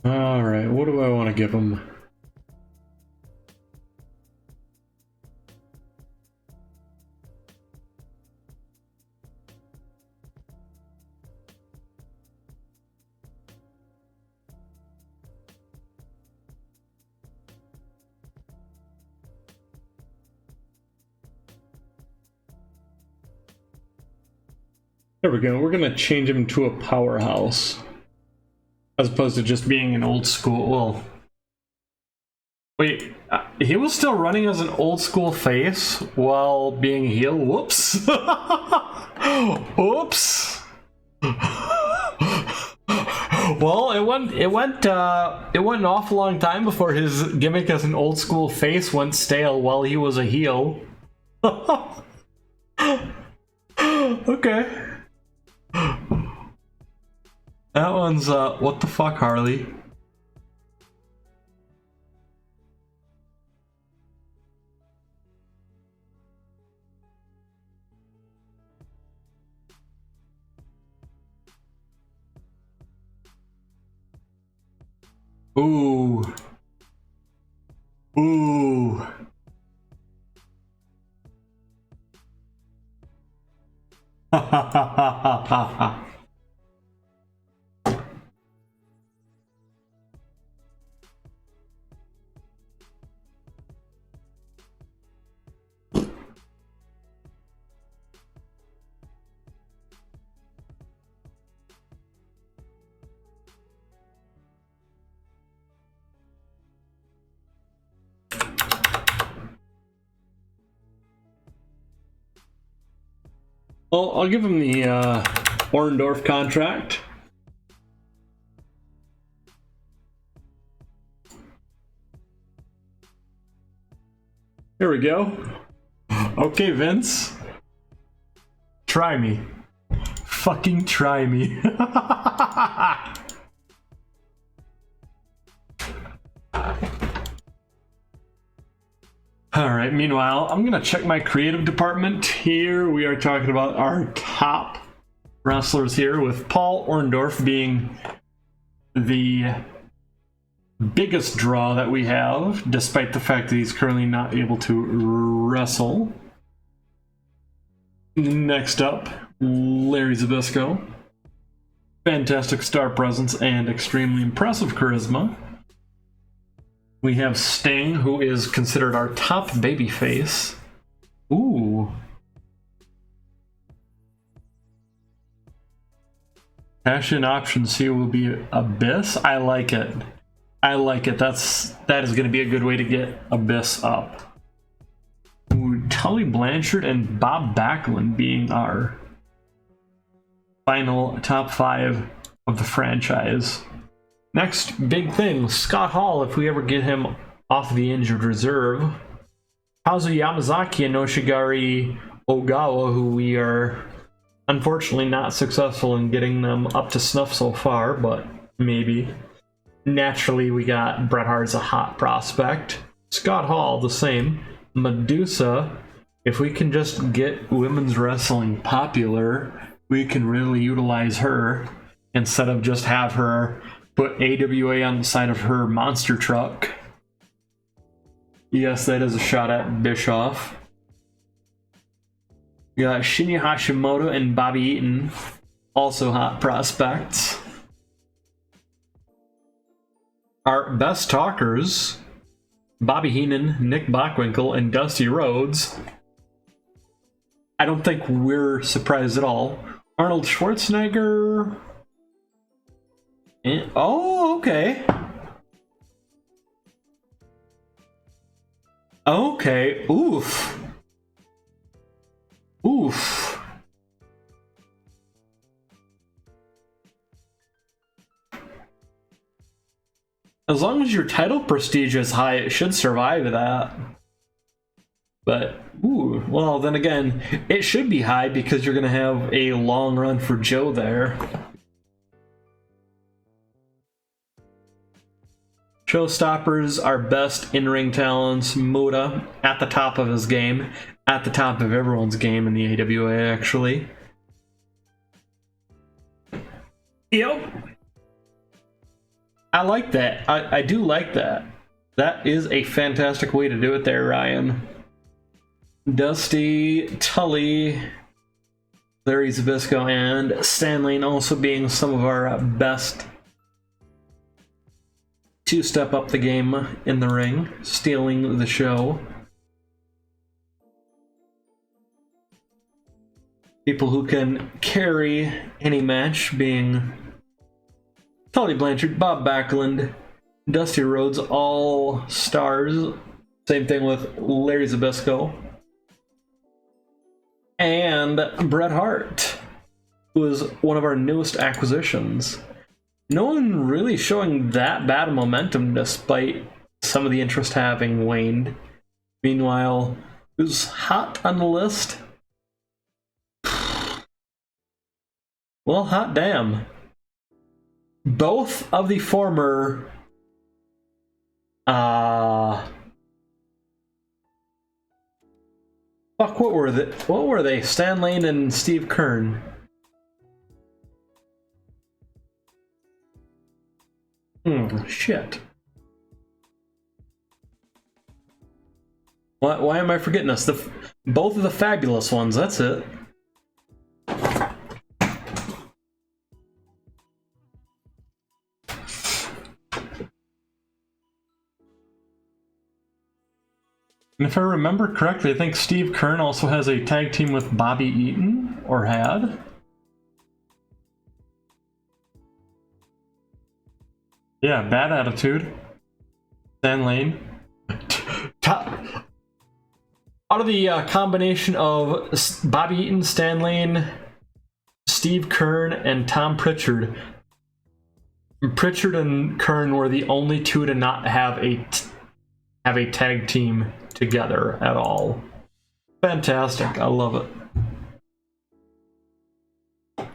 [SPEAKER 1] All right, what do I want to give him? There we go. We're gonna change him to a powerhouse, as opposed to just being an old school. Well, wait, he was still running as an old school face while being a heel. Whoops. Whoops. Well, it went an awful long time before his gimmick as an old school face went stale while he was a heel. Okay. That one's what the fuck, Harley? Ooh. Ooh. Ha ha ha ha ha ha. Well, I'll give him the Orndorff contract. Here we go. Okay, Vince. Try me. Fucking try me. Alright, meanwhile, I'm gonna check my creative department. Here we are talking about our top wrestlers here, with Paul Orndorff being the biggest draw that we have, despite the fact that he's currently not able to wrestle. Next up, Larry Zbyszko. Fantastic star presence and extremely impressive charisma. We have Sting, who is considered our top babyface. Ooh. Cash-in option C will be Abyss. I like it. I like it. That is going to be a good way to get Abyss up. Ooh, Tully Blanchard and Bob Backlund being our final top 5 of the franchise. Next big thing, Scott Hall, if we ever get him off the injured reserve. Kazu Yamazaki and Noshigari Ogawa, who we are unfortunately not successful in getting them up to snuff so far, but maybe. Naturally, we got Bret Hart's a hot prospect. Scott Hall, the same. Medusa, if we can just get women's wrestling popular, we can really utilize her instead of just have her put AWA on the side of her monster truck. Yes, that is a shot at Bischoff. We got Shinya Hashimoto and Bobby Eaton, also hot prospects. Our best talkers, Bobby Heenan, Nick Bockwinkel, and Dusty Rhodes. I don't think we're surprised at all. Arnold Schwarzenegger. Oh, okay. Okay, oof. Oof. As long as your title prestige is high, it should survive that. But, ooh, well, then again, it should be high because you're going to have a long run for Joe there. Showstoppers, our best in-ring talents, Muta, at the top of his game, at the top of everyone's game in the AWA, actually. Yep. I like that. I do like that. That is a fantastic way to do it there, Ryan. Dusty, Tully, Larry Zbyszko, and Stan Lane also being some of our best to step up the game in the ring, stealing the show. People who can carry any match being Tully Blanchard, Bob Backlund, Dusty Rhodes, all stars. Same thing with Larry Zbyszko. And Bret Hart, who is one of our newest acquisitions. No one really showing that bad of momentum despite some of the interest having waned. Meanwhile, who's hot on the list? Well, hot damn. Both of the former fuck, what were they? Stan Lane and Steve Kern. Shit. Why am I forgetting us? Both of the fabulous ones, that's it. And if I remember correctly, I think Steve Kern also has a tag team with Bobby Eaton, or had. Yeah, Bad Attitude. Stan Lane. Out of the combination of Bobby Eaton, Stan Lane, Steve Kern, and Tom Pritchard, Pritchard and Kern were the only two to not have a tag team together at all. Fantastic. I love it.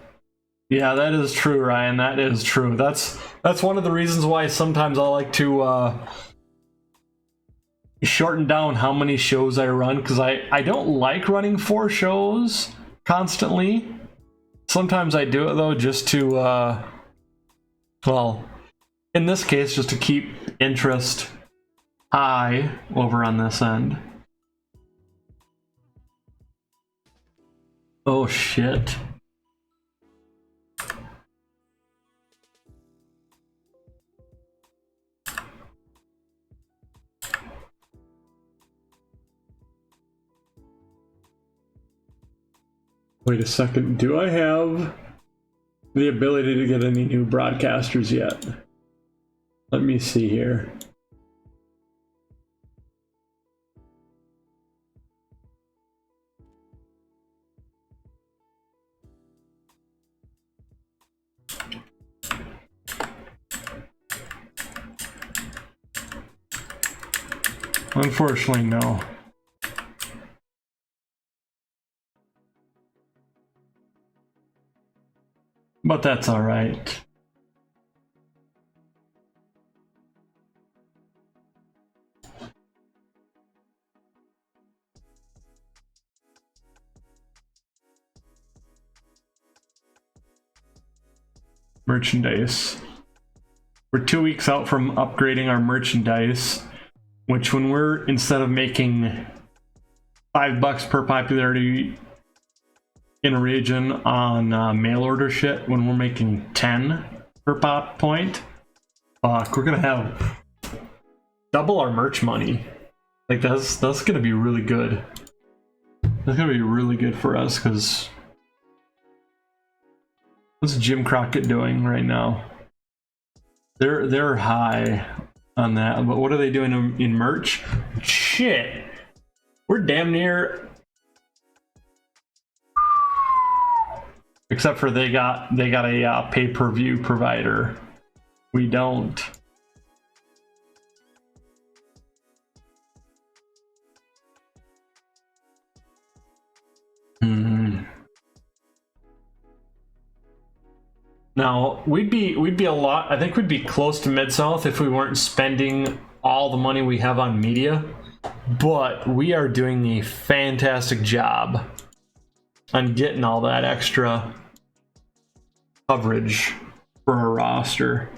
[SPEAKER 1] Yeah, that is true, Ryan. That is true. That's one of the reasons why sometimes I like to shorten down how many shows I run, because I don't like running 4 shows constantly. Sometimes I do it though just to well, in this case, just to keep interest high over on this end. Oh shit. Wait a second, do I have the ability to get any new broadcasters yet? Let me see here. Unfortunately, no. But that's all right. Merchandise. We're 2 weeks out from upgrading our merchandise, which when we're, instead of making $5 per popularity in a region on mail order shit, when we're making 10 per pop point, fuck, we're gonna have double our merch money. Like that's gonna be really good. That's gonna be really good for us, because what's Jim Crockett doing right now? They're high on that, but what are they doing in merch? Shit, we're damn near. Except for they got a pay-per-view provider. We don't. Now we'd be a lot. I think we'd be close to Mid-South if we weren't spending all the money we have on media. But we are doing a fantastic job on getting all that extra coverage for our roster.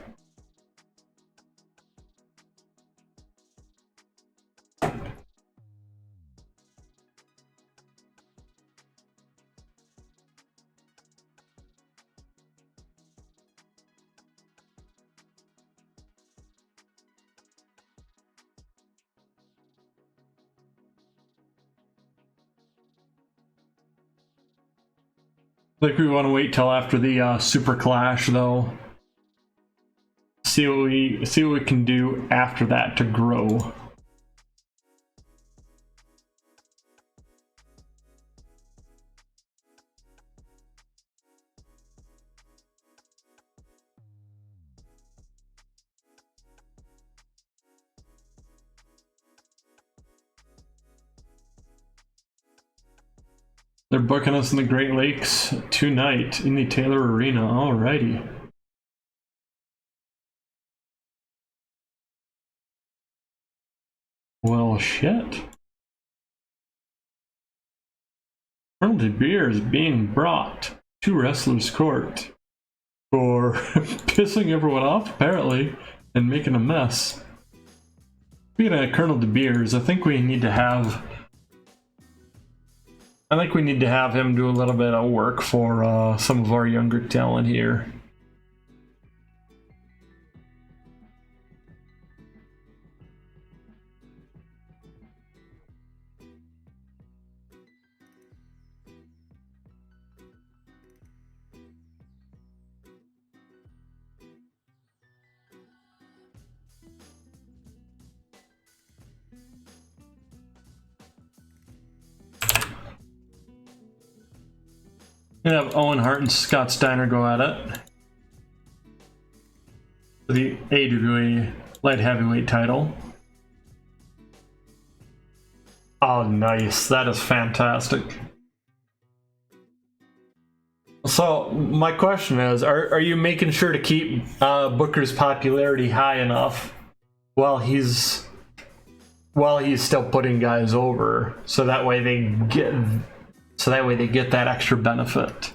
[SPEAKER 1] I think we want to wait till after the Super Clash, though. See what we can do after that to grow. They're booking us in the Great Lakes tonight in the Taylor Arena. Alrighty. Well, shit. Colonel De Beer is being brought to Wrestler's Court for pissing everyone off, apparently, and making a mess. Speaking of Colonel De Beers, I think we need to have him do a little bit of work for some of our younger talent here. Gonna have Owen Hart and Scott Steiner go at it for the AWA light heavyweight title. Oh, nice. That is fantastic. So, my question is, are you making sure to keep Booker's popularity high enough while he's still putting guys over, so that way they get that extra benefit?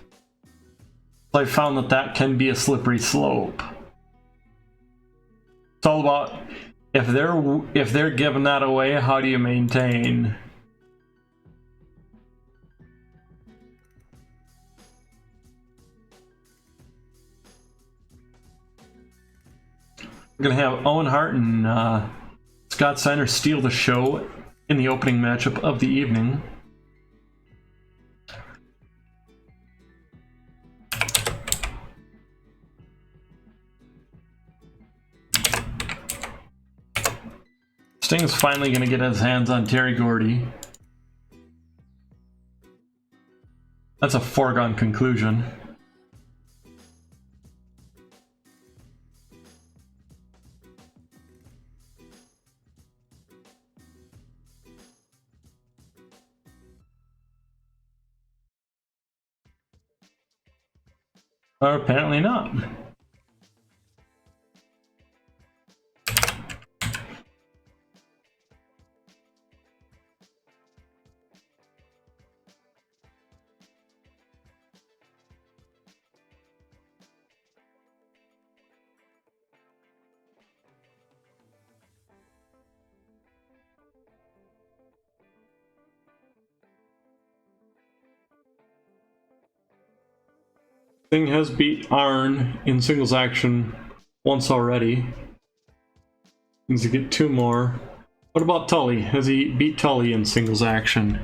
[SPEAKER 1] I found that can be a slippery slope. It's all about if they're giving that away, how do you maintain? We're gonna have Owen Hart and Scott Steiner steal the show in the opening matchup of the evening. Sting's finally gonna get his hands on Terry Gordy. That's a foregone conclusion. Or apparently not. Sting has beat Arn in singles action once already. Needs to get 2 more. What about Tully? Has he beat Tully in singles action?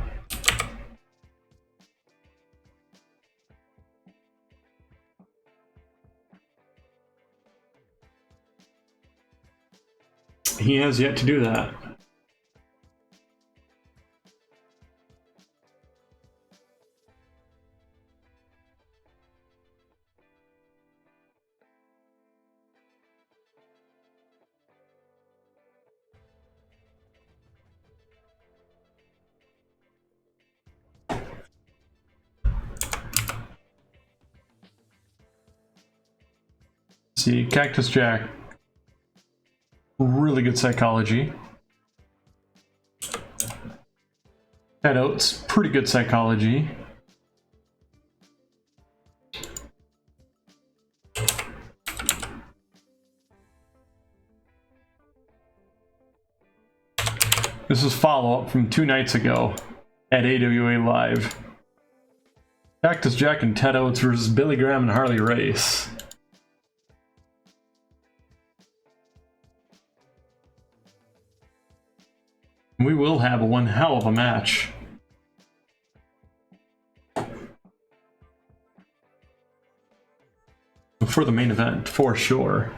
[SPEAKER 1] He has yet to do that. See, Cactus Jack, really good psychology. Ted Oates, pretty good psychology. This is follow-up from 2 nights ago at AWA Live. Cactus Jack and Ted Oates versus Billy Graham and Harley Race. We will have one hell of a match. For the main event, for sure.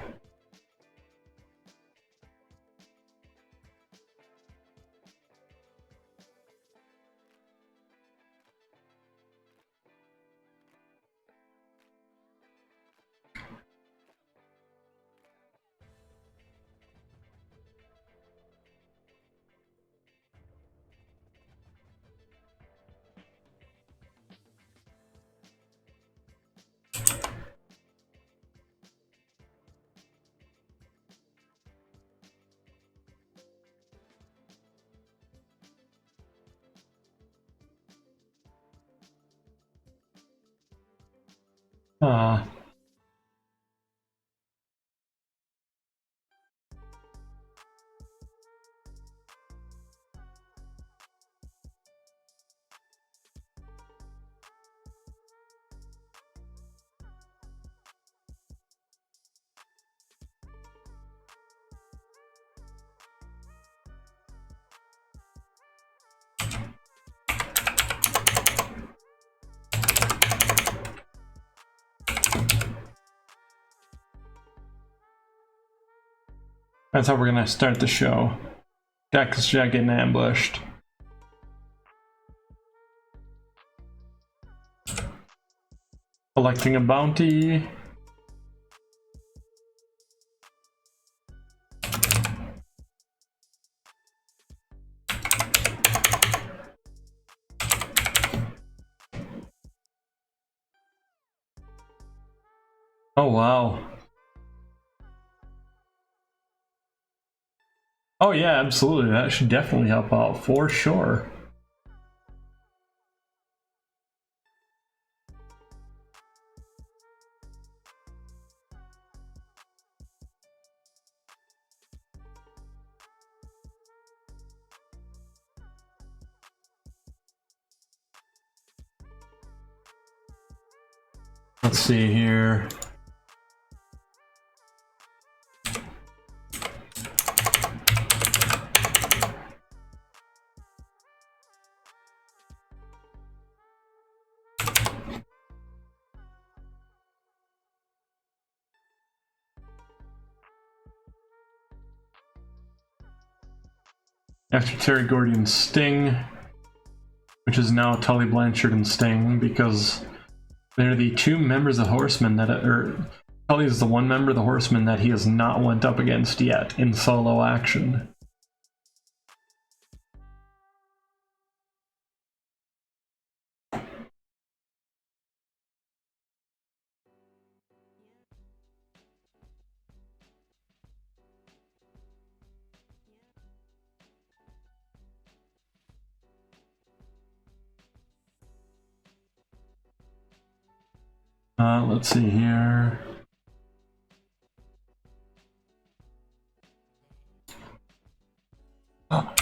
[SPEAKER 1] Ah. That's how we're gonna start the show. Cactus Jack getting ambushed. Collecting a bounty. Oh, wow. Oh yeah, absolutely. That should definitely help out for sure. Let's see here. After Terry Gordian's Sting, which is now Tully Blanchard and Sting, because they're the two members of the Horsemen that Tully is the one member of the Horsemen that he has not went up against yet in solo action. Let's see here. Oh.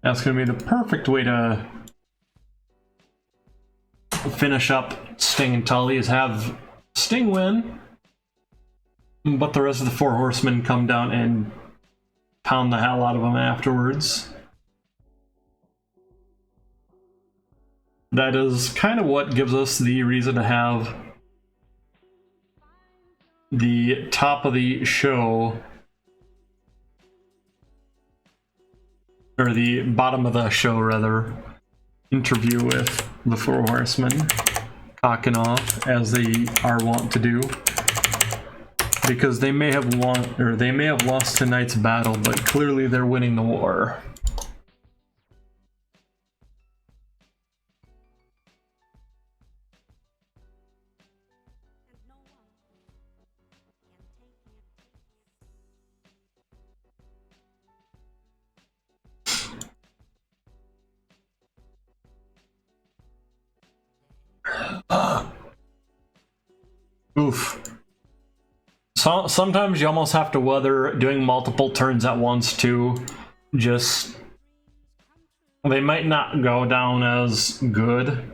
[SPEAKER 1] That's going to be the perfect way to finish up Sting and Tully, is have Sting win, but the rest of the four horsemen come down and pound the hell out of him afterwards. That is kind of what gives us the reason to have the top of the show, or the bottom of the show rather, interview with the four horsemen cocking off as they are wont to do, because they may have won, or they may have lost tonight's battle, but clearly they're winning the war. Oof. So, sometimes you almost have to weather doing multiple turns at once too. Just, they might not go down as good,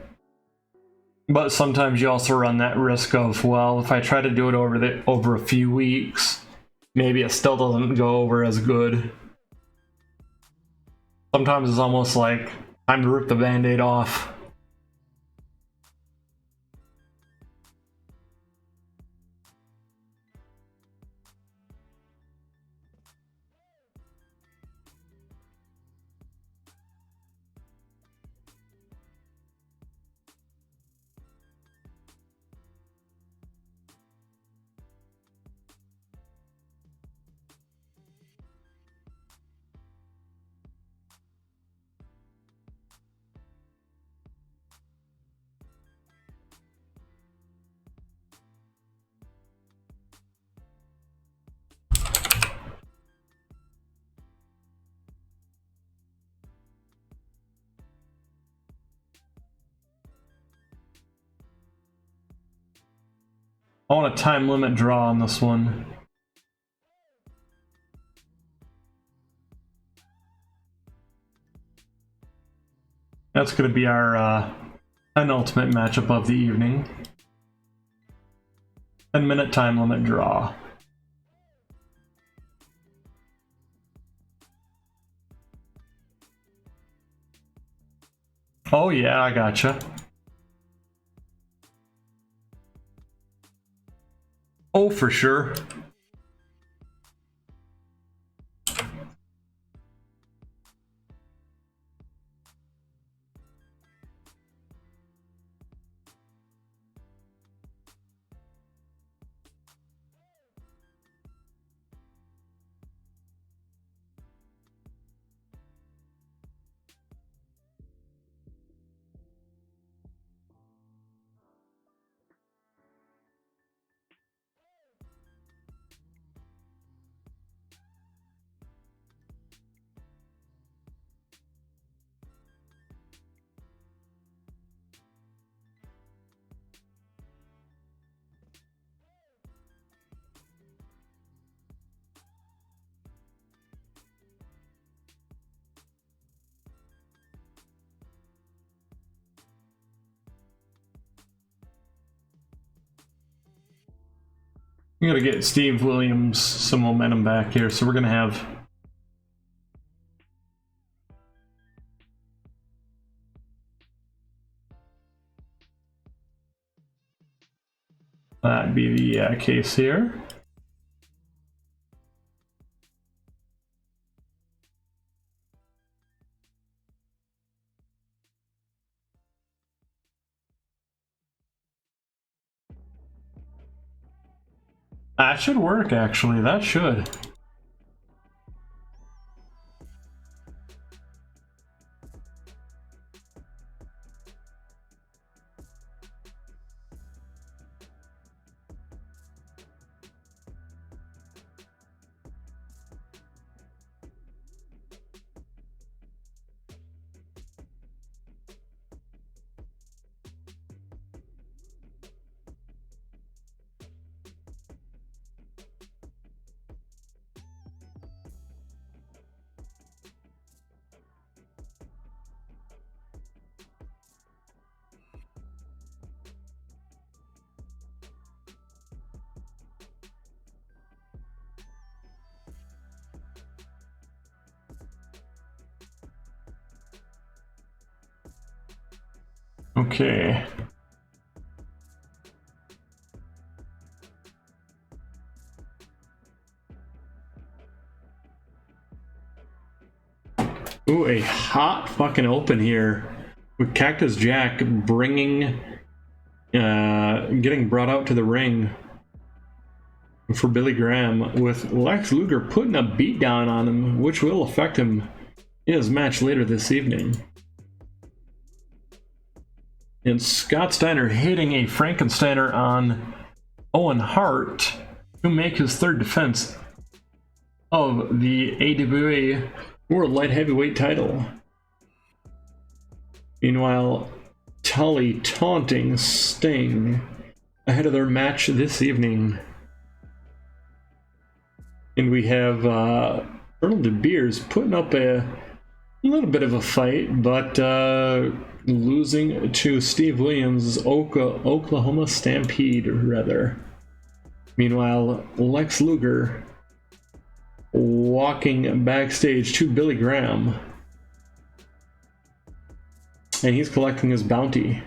[SPEAKER 1] but sometimes you also run that risk of, well, if I try to do it over a few weeks, maybe it still doesn't go over as good. Sometimes it's almost like time to rip the band-aid off. I want a time limit draw on this one. That's going to be our penultimate matchup of the evening. 10-minute time limit draw. Oh yeah, I gotcha. Oh, for sure. We gotta get Steve Williams some momentum back here, so we're gonna have that be the case here. That should work, actually. That should. Okay. Ooh, a hot fucking open here with Cactus Jack bringing, getting brought out to the ring for Billy Graham, with Lex Luger putting a beat down on him, which will affect him in his match later this evening. And Scott Steiner hitting a Frankensteiner on Owen Hart to make his third defense of the AWA World Light Heavyweight title. Meanwhile, Tully taunting Sting ahead of their match this evening. And we have Colonel De Beers putting up a little bit of a fight, but losing to Steve Williams' Oklahoma Stampede, rather. Meanwhile, Lex Luger walking backstage to Billy Graham, and he's collecting his bounty.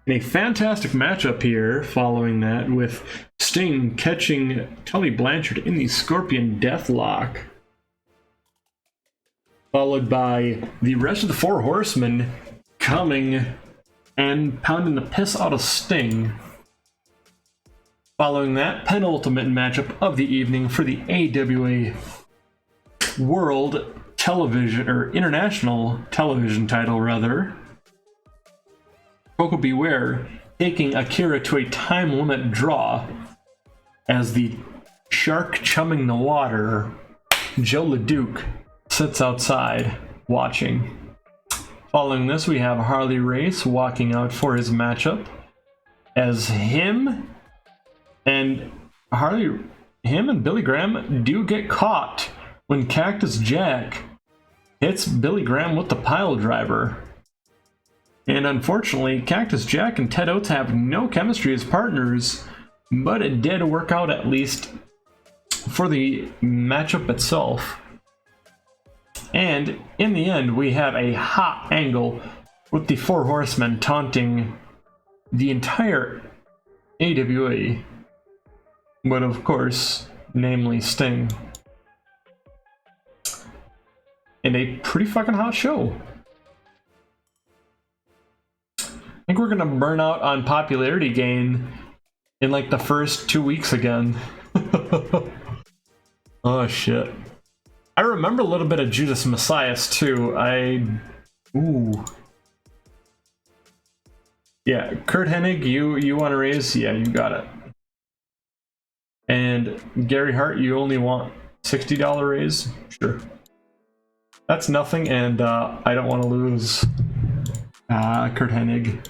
[SPEAKER 1] And a fantastic matchup here following that, with Sting catching Tully Blanchard in the Scorpion Deathlock, followed by the rest of the Four Horsemen coming and pounding the piss out of Sting. Following that, penultimate matchup of the evening for the AWA World Television, or International Television title, rather. Coco Beware taking Akira to a time limit draw as the shark chumming the water, Joe LeDuc, sits outside watching. Following this, we have Harley Race walking out for his matchup, as him and Billy Graham do get caught when Cactus Jack hits Billy Graham with the pile driver. And unfortunately, Cactus Jack and Ted Oates have no chemistry as partners, but it did work out, at least for the matchup itself. And in the end, we have a hot angle with the Four Horsemen taunting the entire AWA. But of course, namely Sting. And a pretty fucking hot show. I think we're gonna burn out on popularity gain in like the first 2 weeks again. Oh shit. I remember a little bit of Judas Messias too. Ooh. Yeah, Kurt Hennig, you want to raise? Yeah, you got it. And Gary Hart, you only want $60 raise? Sure. That's nothing, and I don't want to lose Kurt Hennig.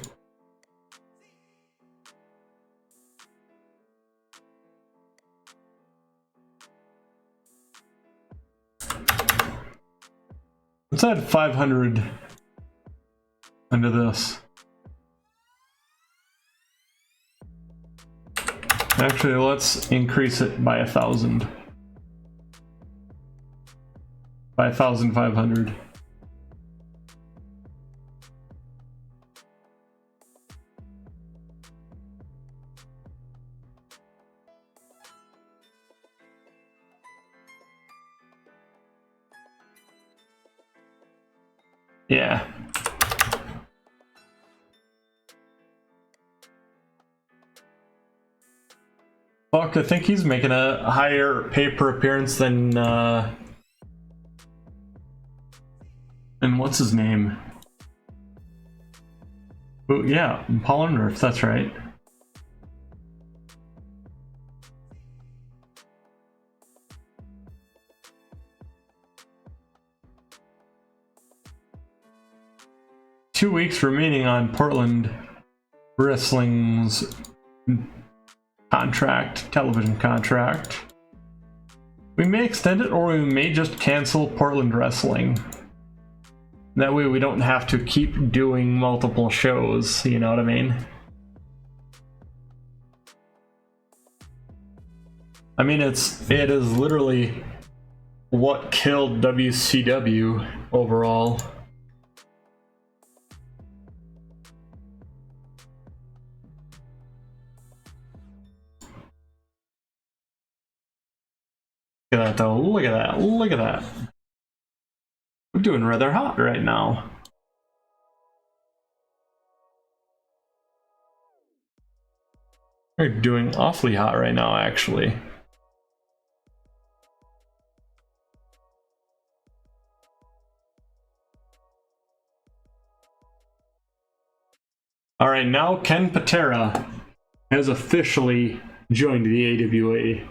[SPEAKER 1] Let's add 500 under this. Actually, let's increase it by 1,000. By 1,500. Yeah. Fuck, I think he's making a higher pay per appearance than and what's his name? Oh yeah, Paul Orndorff, that's right. Two weeks remaining on Portland Wrestling's contract, television contract. We may extend it, or we may just cancel Portland Wrestling. That way we don't have to keep doing multiple shows, you know what I mean? I mean, it is literally what killed WCW overall. Look at that though, look at that, look at that. We're doing rather hot right now. We're doing awfully hot right now, actually. Alright, now Ken Patera has officially joined the AWA.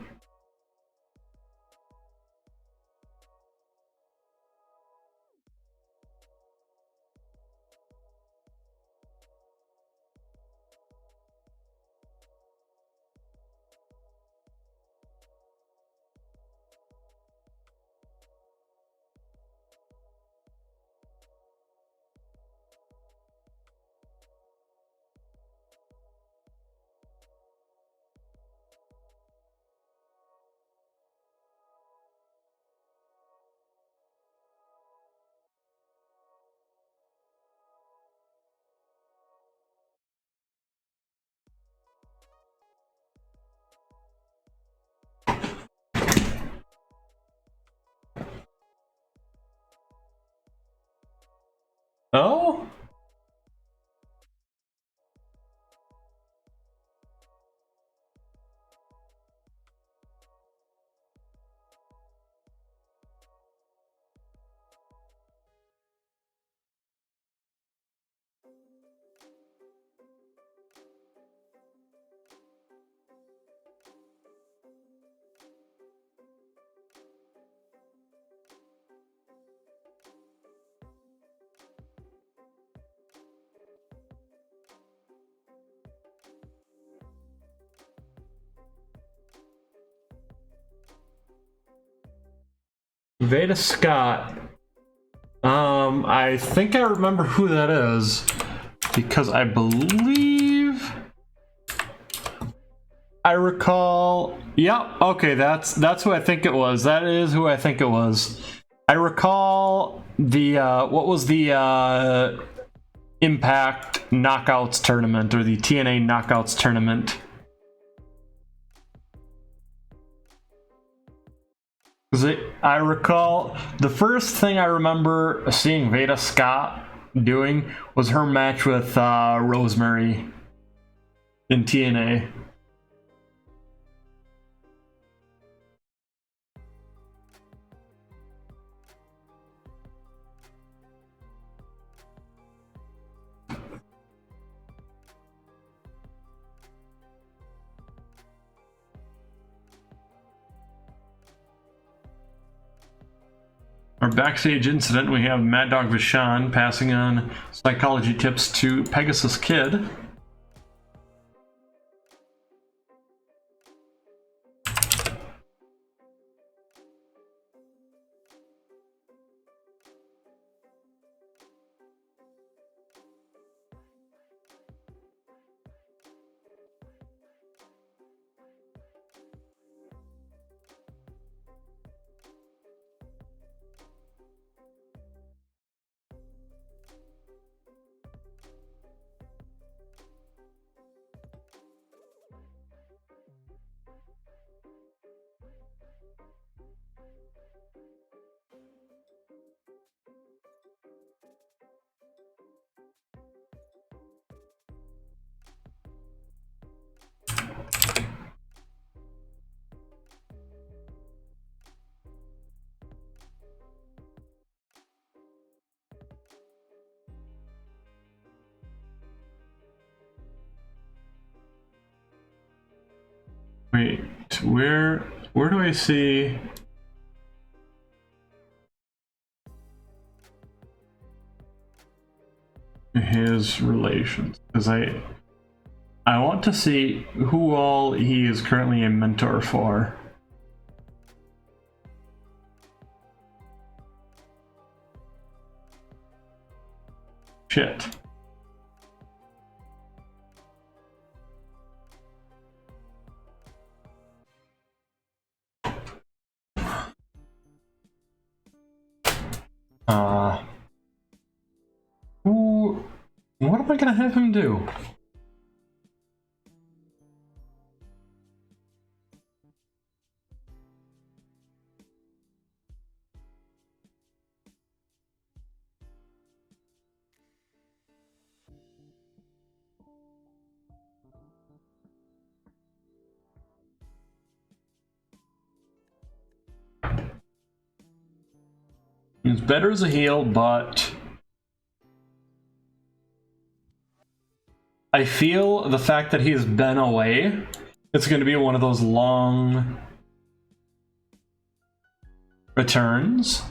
[SPEAKER 1] Oh? Veda Scott. I think I remember who that is because I believe I recall. Yep. Okay, that's who I think it was. That is who I think it was. I recall the what was the Impact Knockouts tournament, or the TNA Knockouts tournament. I recall the first thing I remember seeing Veda Scott doing was her match with Rosemary in TNA. Our backstage incident, we have Mad Dog Vachon passing on psychology tips to Pegasus Kid. Wait, where do I see his relations? Because I want to see who all he is currently a mentor for. Shit. What am I gonna have him do? He's better as a heel, but I feel the fact that he's been away, it's going to be one of those long returns.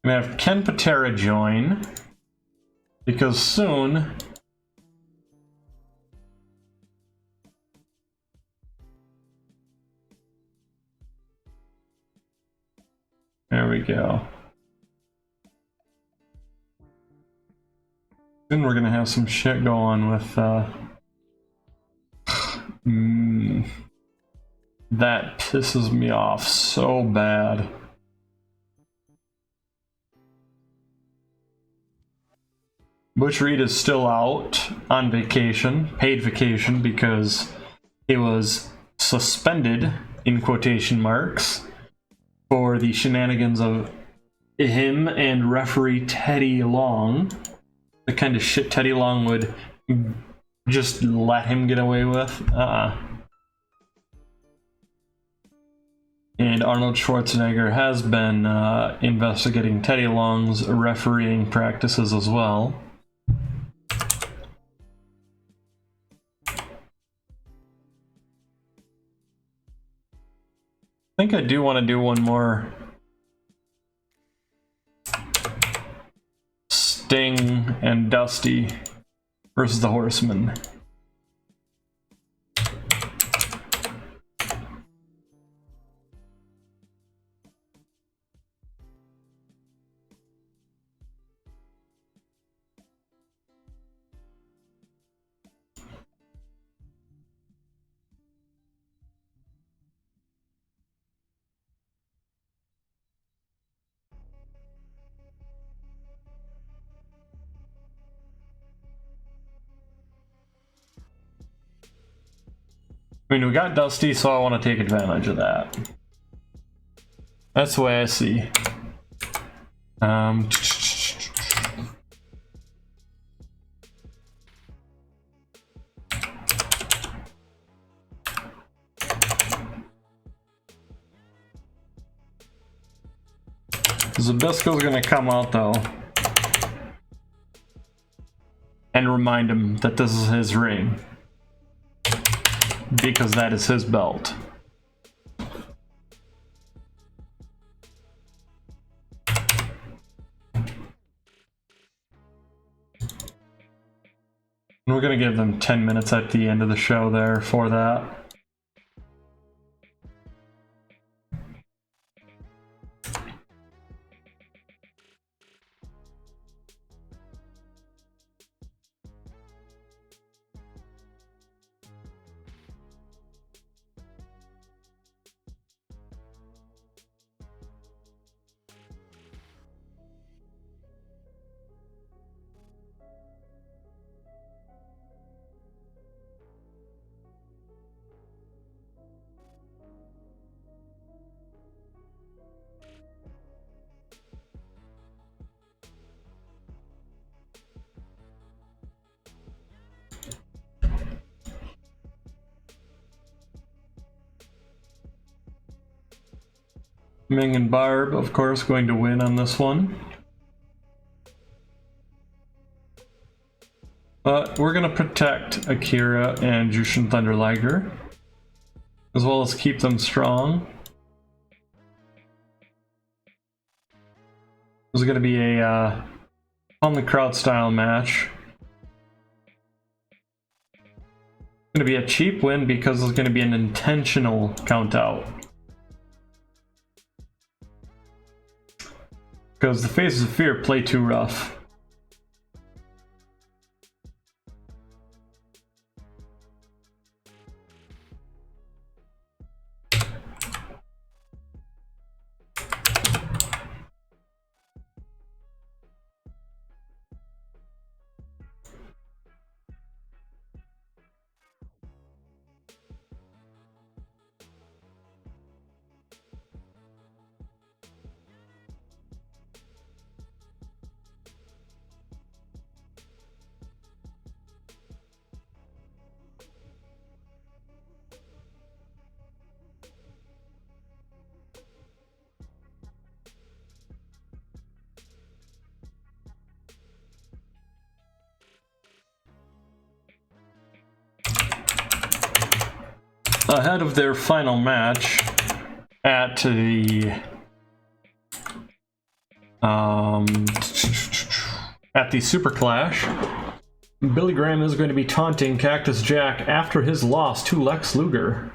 [SPEAKER 1] I'm going to have Ken Patera join, because soon there we go. Then we're gonna have some shit go on with that pisses me off so bad. Butch Reed is still out on vacation, paid vacation, because he was suspended in quotation marks for the shenanigans of him and referee Teddy Long. The kind of shit Teddy Long would just let him get away with. And Arnold Schwarzenegger has been investigating Teddy Long's refereeing practices as well. I think I do want to do one more Sting and Dusty versus the Horsemen. I mean, we got Dusty, so I want to take advantage of that. That's the way I see. Zabisco's gonna come out though and remind him that this is his ring, because that is his belt. And we're gonna give them 10 minutes at the end of the show there for that. Ming and Barb, of course, going to win on this one. But we're going to protect Akira and Jushin Thunder Liger, as well as keep them strong. This is going to be a on the crowd style match. It's going to be a cheap win because it's going to be an intentional count out. Because the Faces of Fear play too rough. Ahead of their final match at the Super Clash, Billy Graham is going to be taunting Cactus Jack after his loss to Lex Luger.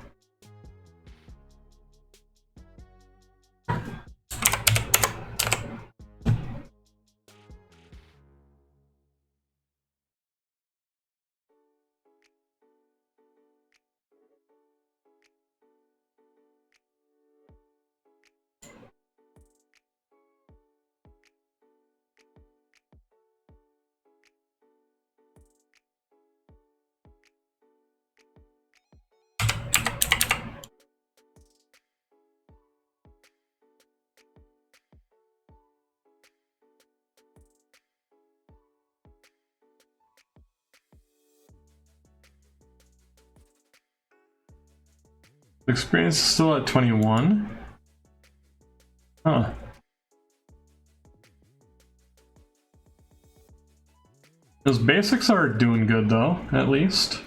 [SPEAKER 1] Experience is still at 21. Huh. Those basics are doing good though, at least.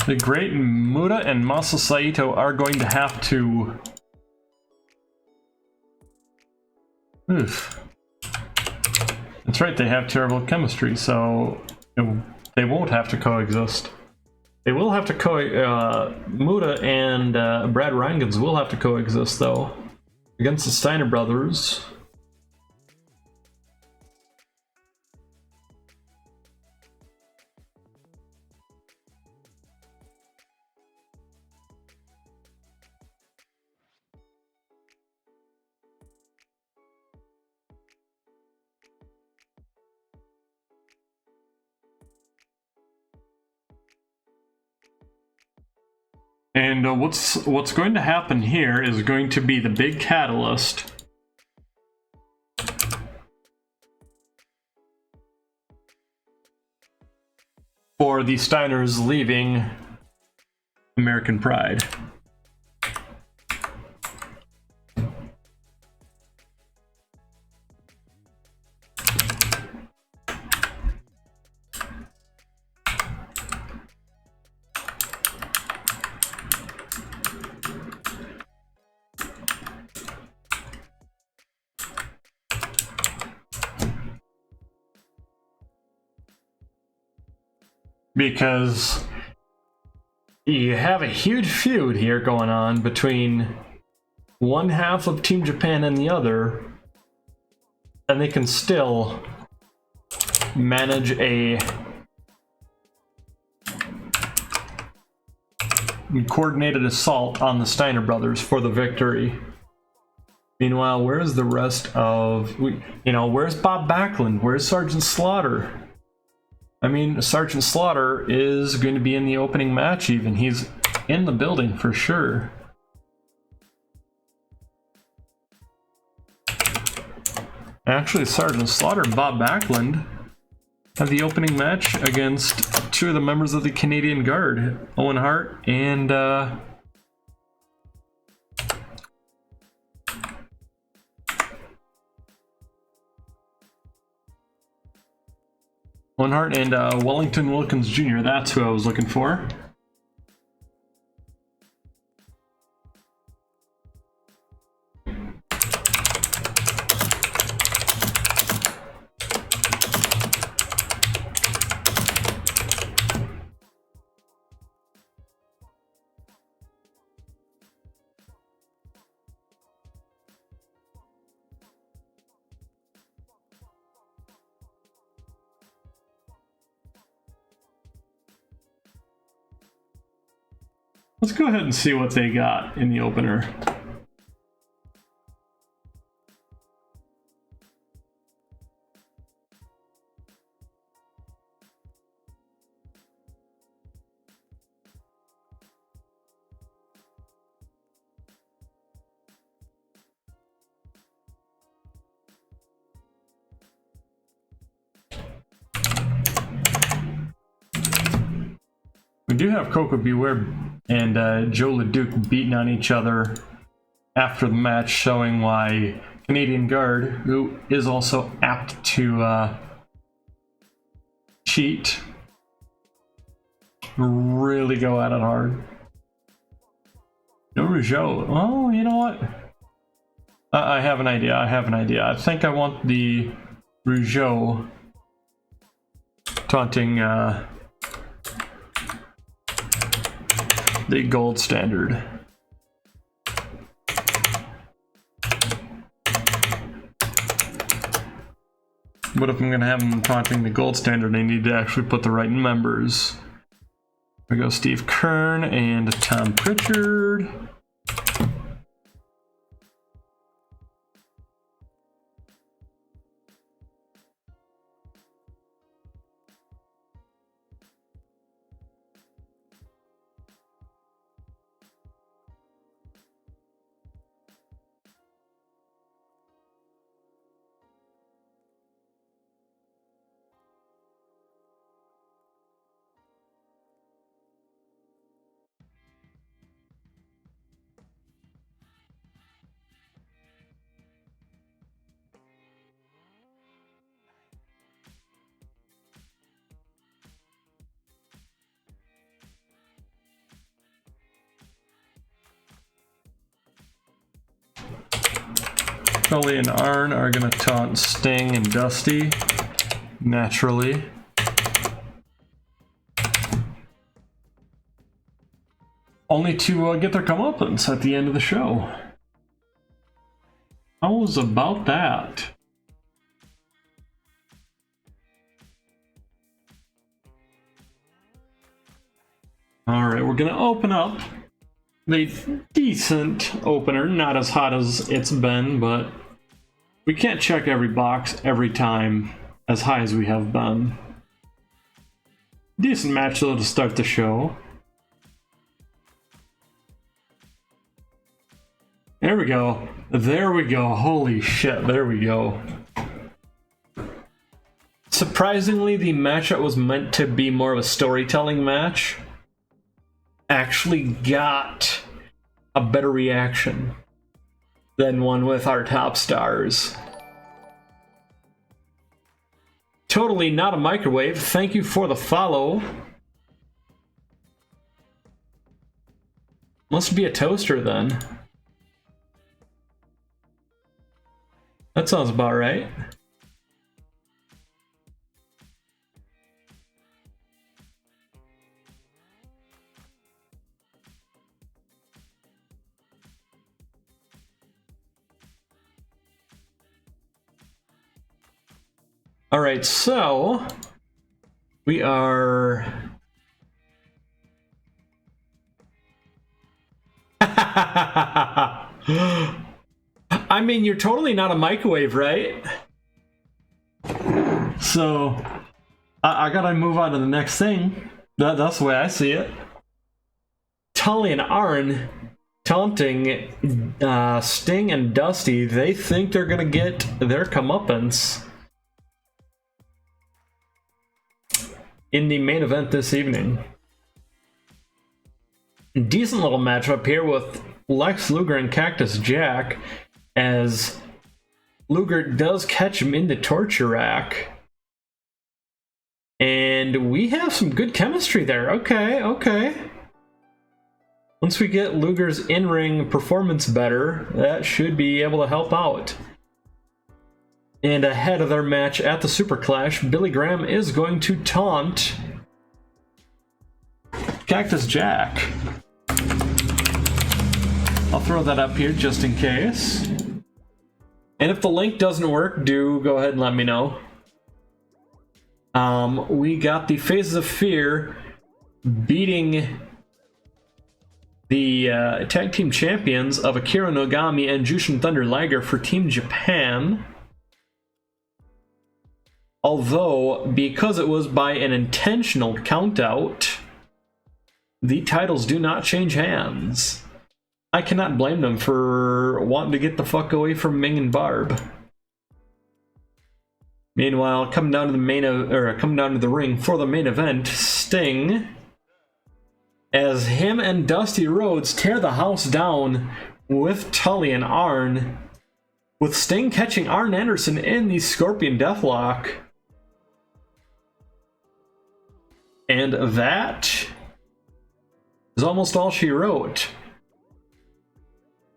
[SPEAKER 1] The Great Muta and Masa Saito are going to have to... Oof. That's right, they have terrible chemistry, so They won't have to coexist. They will have to Muda and Brad Rangans will have to coexist, though, against the Steiner brothers. And what's going to happen here is going to be the big catalyst for the Steiners leaving American Pride. Because you have a huge feud here going on between one half of Team Japan and the other, and they can still manage a coordinated assault on the Steiner brothers for the victory. Meanwhile, where's the rest of, where's Bob Backlund? Where's Sergeant Slaughter? I mean, Sergeant Slaughter is going to be in the opening match even. He's in the building for sure. Actually, Sergeant Slaughter and Bob Backlund have the opening match against two of the members of the Canadian Guard, Owen Hart and Wellington Wilkins Jr. That's who I was looking for. Let's go ahead and see what they got in the opener. We do have Coco Beware and Joe LeDuc beating on each other after the match, showing why Canadian Guard, who is also apt to cheat, really go at it hard. No Rougeau. Oh, you know what? I have an idea. I think I want the Rougeau taunting the gold standard. But if I'm gonna have them taunting the gold standard, I need to actually put the right members. There we go, Steve Kern and Tom Pritchard. Tully and Arn are going to taunt Sting and Dusty, naturally. only to get their comeuppance at the end of the show. How was about that? Alright, we're gonna open up the decent opener, not as hot as it's been, but we can't check every box every time as high as we have been. Decent match though to start the show. There we go. There we go. Holy shit, there we go. Surprisingly, the match that was meant to be more of a storytelling match actually got a better reaction than one with our top stars. Totally not a microwave. Thank you for the follow. Must be a toaster then. That sounds about right. All right, so we are I mean, you're totally not a microwave, right? So I gotta move on to the next thing. That's the way I see it. Tully and Arn taunting Sting and Dusty. They think they're gonna get their comeuppance in the main event this evening. Decent little matchup here with Lex Luger and Cactus Jack, as Luger does catch him in the torture rack. And we have some good chemistry there. Okay. Once we get Luger's in-ring performance better, that should be able to help out. And ahead of their match at the Super Clash, Billy Graham is going to taunt Cactus Jack. I'll throw that up here just in case. And if the link doesn't work, do go ahead and let me know. We got the Faces of Fear beating the tag team champions of Akira Nogami and Jushin Thunder Liger for Team Japan. Although, because it was by an intentional countout, the titles do not change hands. I cannot blame them for wanting to get the fuck away from Ming and Barb. Meanwhile, coming down to the ring for the main event, Sting, as him and Dusty Rhodes tear the house down with Tully and Arn, with Sting catching Arn Anderson in the Scorpion Deathlock. And that is almost all she wrote.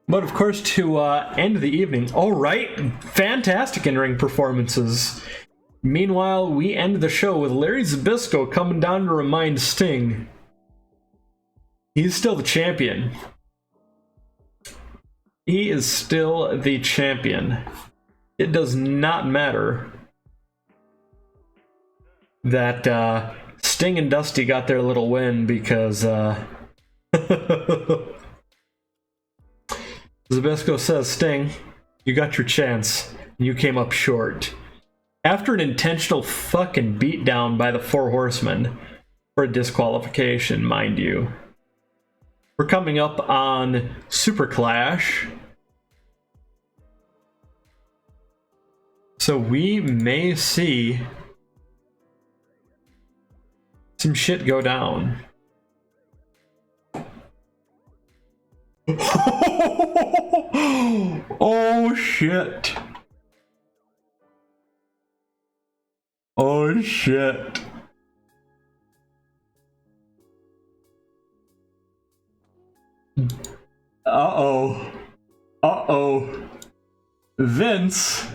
[SPEAKER 1] But of course, to end the evening, all right, fantastic in-ring performances. Meanwhile, we end the show with Larry Zbyszko coming down to remind Sting he's still the champion. He is still the champion. It does not matter that Sting and Dusty got their little win, because Zbyszko says, Sting, you got your chance, and you came up short. After an intentional fucking beatdown by the Four Horsemen for a disqualification, mind you. We're coming up on Super Clash, so we may see some shit go down. Oh shit. Oh shit. Uh-oh. Uh-oh. Vince.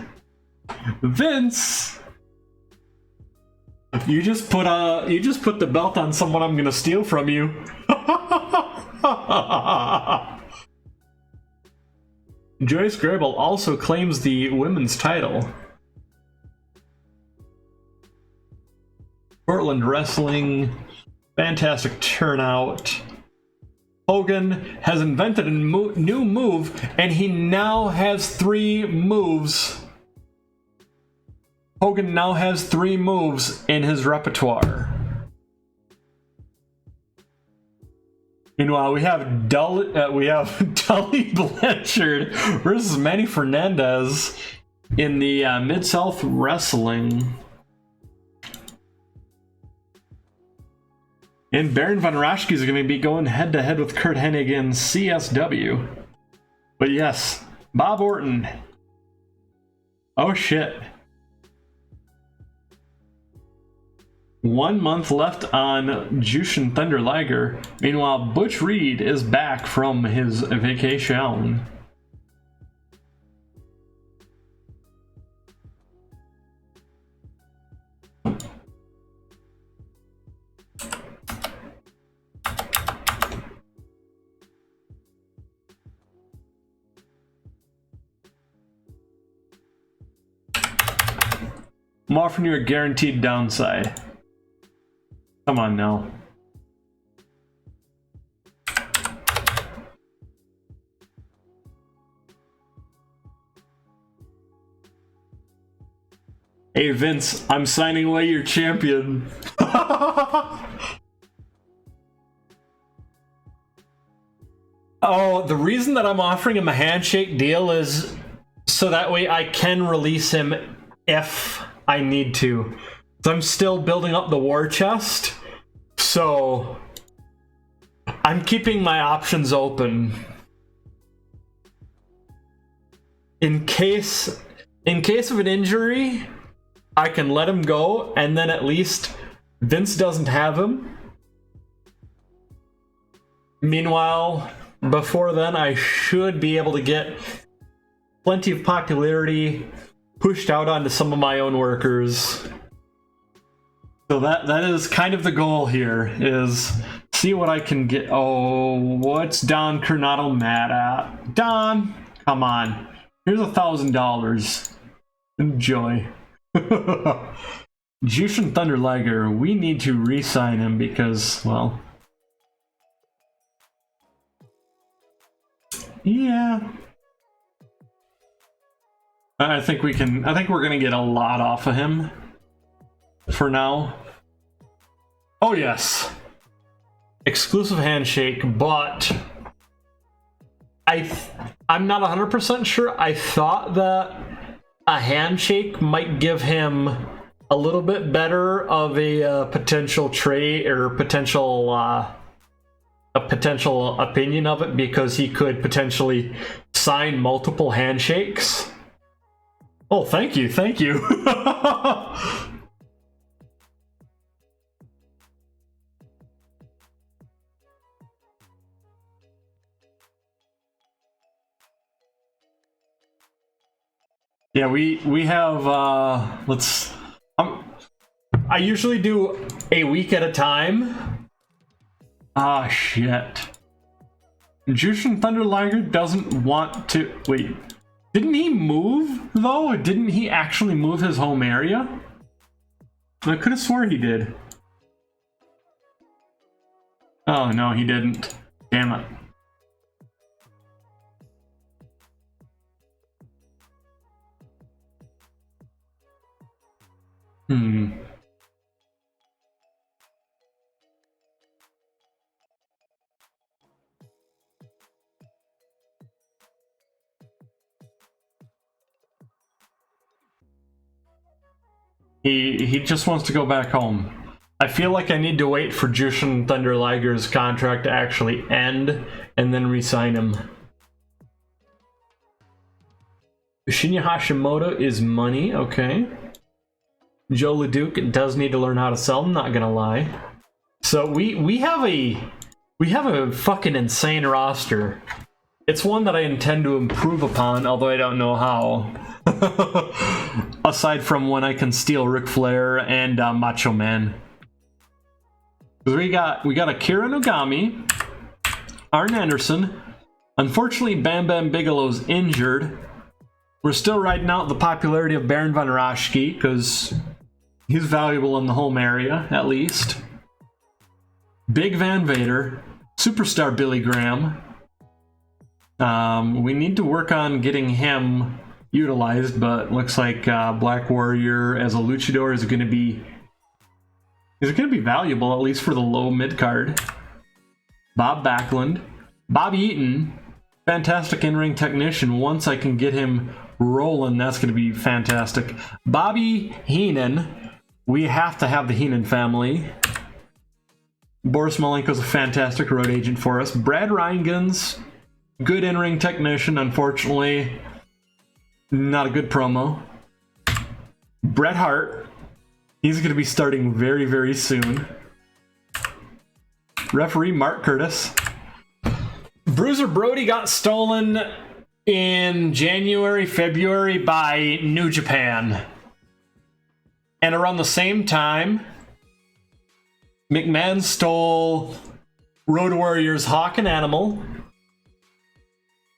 [SPEAKER 1] You just put the belt on someone I'm gonna steal from you. Joyce Grable also claims the women's title. Portland Wrestling, fantastic turnout. Hogan has invented a new move, and he now has 3 moves. Hogan now has 3 moves in his repertoire. Meanwhile, we have Tully Blanchard versus Manny Fernandez in the Mid-South Wrestling. And Baron Von Raschke is going to be going head-to-head with Kurt Hennig in CSW. But yes, Bob Orton. Oh shit. 1 month left on Jushin Thunder Liger. Meanwhile, Butch Reed is back from his vacation. I'm offering you a guaranteed downside. Come on now. Hey Vince, I'm signing away your champion. Oh, the reason that I'm offering him a handshake deal is so that way I can release him if I need to. So I'm still building up the war chest, so I'm keeping my options open. In case of an injury, I can let him go, and then at least Vince doesn't have him. Meanwhile, before then, I should be able to get plenty of popularity pushed out onto some of my own workers. So that is kind of the goal here, is see what I can get. Oh, what's Don Coronado mad at? Don, come on. Here's $1,000. Enjoy. Jushin Thunder Liger, we need to re-sign him because, well... Yeah. I think we're gonna get a lot off of him. For now. Oh yes. Exclusive handshake, but I'm not 100% sure. I thought that a handshake might give him a little bit better of a potential trade or potential a potential opinion of it, because he could potentially sign multiple handshakes. Oh, thank you, thank you. Yeah, we have, I usually do a week at a time. Ah, shit. Jushin Thunder Liger doesn't want to, wait, didn't he move, though? Didn't he actually move his home area? I could have swore he did. Oh, no, he didn't. Damn it. He just wants to go back home. I feel like I need to wait for Jushin Thunder Liger's contract to actually end and then re-sign him. Shinya Hashimoto is money, okay. Joe LeDuc does need to learn how to sell, I'm not gonna lie. So we have a fucking insane roster. It's one that I intend to improve upon, although I don't know how. Aside from when I can steal Ric Flair and Macho Man. We got Akira Nogami, Arn Anderson. Unfortunately, Bam Bam Bigelow's injured. We're still riding out the popularity of Baron von Raschke because he's valuable in the home area, at least. Big Van Vader. Superstar Billy Graham. We need to work on getting him utilized, but looks like Black Warrior as a luchador is going to be valuable, at least for the low mid card. Bob Backlund. Bob Eaton, fantastic in-ring technician. Once I can get him rolling, that's going to be fantastic. Bobby Heenan. We have to have the Heenan family. Boris Malenko's a fantastic road agent for us. Brad Reingans, good in-ring technician. Unfortunately, not a good promo. Bret Hart. He's going to be starting very, very soon. Referee Mark Curtis. Bruiser Brody got stolen in January, February by New Japan. And around the same time, McMahon stole Road Warriors Hawk and Animal.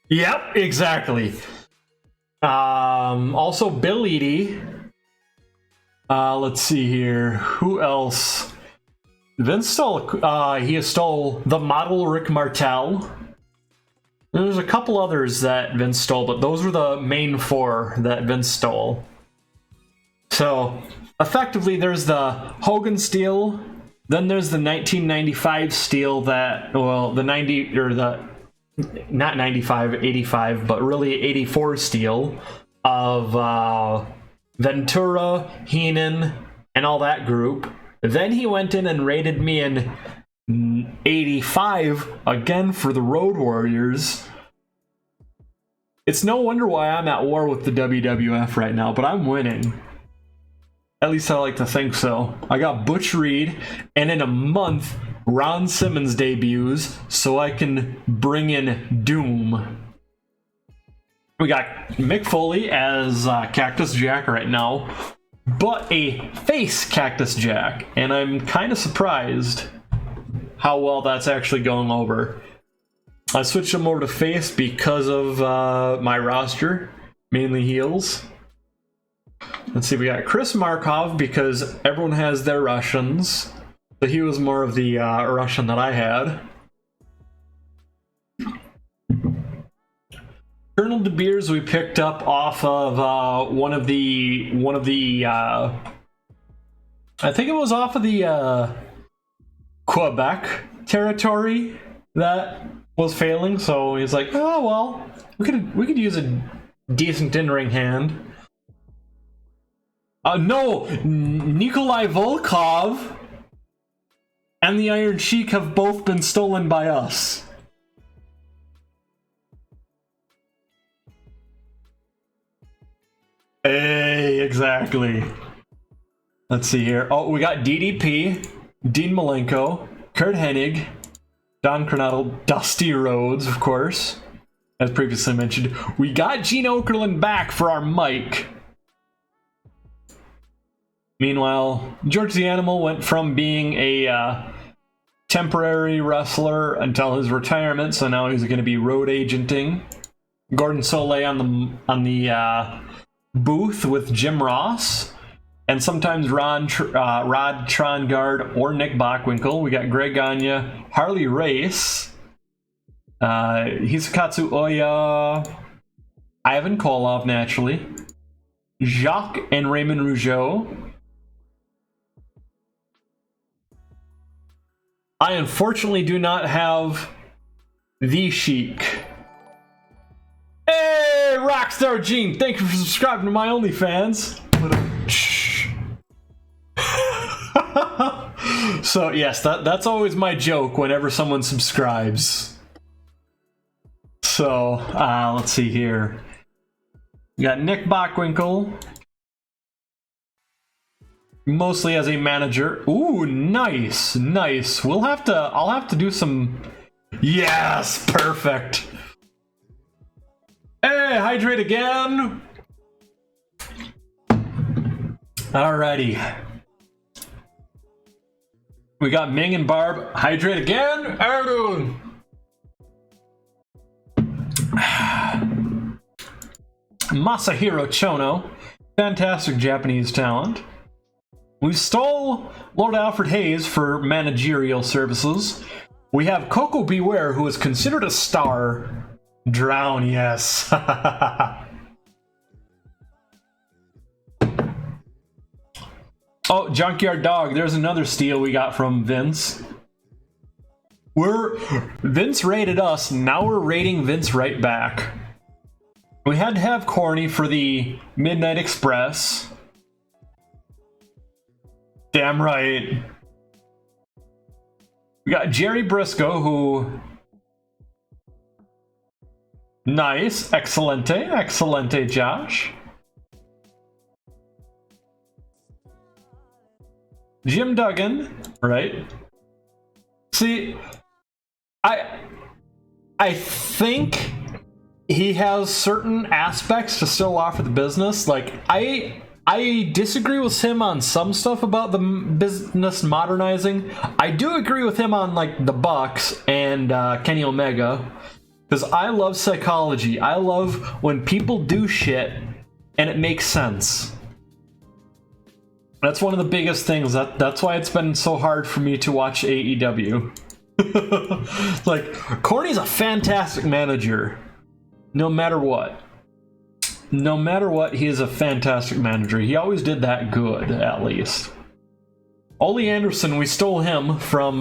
[SPEAKER 1] Yep, exactly. Also Bill Eadie. Let's see here. Who else? Vince stole, he stole the model Rick Martel. There's a couple others that Vince stole, but those were the main four that Vince stole. So, effectively, there's the Hogan steal, then there's the 1995 steal that, well, the 90, or the, not 95, 85, but really 84 steal of Ventura, Heenan, and all that group. Then he went in and raided me in 85 again for the Road Warriors. It's no wonder why I'm at war with the WWF right now, but I'm winning. At least I like to think so. I got Butch Reed, and in a month, Ron Simmons debuts, so I can bring in Doom. We got Mick Foley as Cactus Jack right now, but a face Cactus Jack, and I'm kind of surprised how well that's actually going over. I switched him over to face because of my roster, mainly heels. Let's see, we got Chris Markov because everyone has their Russians, so he was more of the Russian that I had. Colonel De Beers we picked up off of one of the I think it was off of the Quebec territory that was failing, so he's like, oh well, we could use a decent in-ring hand. No, Nikolai Volkov and the Iron Sheik have both been stolen by us. Hey, exactly. Let's see here. Oh, we got DDP, Dean Malenko, Kurt Hennig, Don Coronado, Dusty Rhodes, of course, as previously mentioned. We got Gene Okerlund back for our mic. Meanwhile, George the Animal went from being a temporary wrestler until his retirement, so now he's going to be road agenting. Gordon Soleil on the booth with Jim Ross, and sometimes Rod Trongard or Nick Bockwinkel. We got Greg Gagne, Harley Race, Hisakatsu Oya, Ivan Koloff, naturally, Jacques and Raymond Rougeau. I unfortunately do not have the Sheik. Hey, Rockstar Gene, thank you for subscribing to my OnlyFans. So yes, that's always my joke whenever someone subscribes. So let's see here. We got Nick Bockwinkel, mostly as a manager. Ooh, nice. I'll have to do some. Yes, perfect. Hey, hydrate again. Alrighty. We got Ming and Barb. Hydrate again. Masahiro Chono, fantastic Japanese talent. We stole Lord Alfred Hayes for managerial services. We have Coco Beware, who is considered a star. Drown, yes. Oh, Junkyard Dog, there's another steal we got from Vince. Vince rated us, now we're rating Vince right back. We had to have Corny for the Midnight Express. Damn right. We got Jerry Briscoe, who... Nice. Excelente. Excelente, Josh. Jim Duggan. Right. See, I think he has certain aspects to still offer the business. Like, I disagree with him on some stuff about the business modernizing. I do agree with him on, like, the Bucks and Kenny Omega, because I love psychology. I love when people do shit and it makes sense. That's one of the biggest things. That's why it's been so hard for me to watch AEW. Like, Corny's a fantastic manager. No matter what. No matter what, he is a fantastic manager. He always did that good, at least. Ole Anderson, we stole him from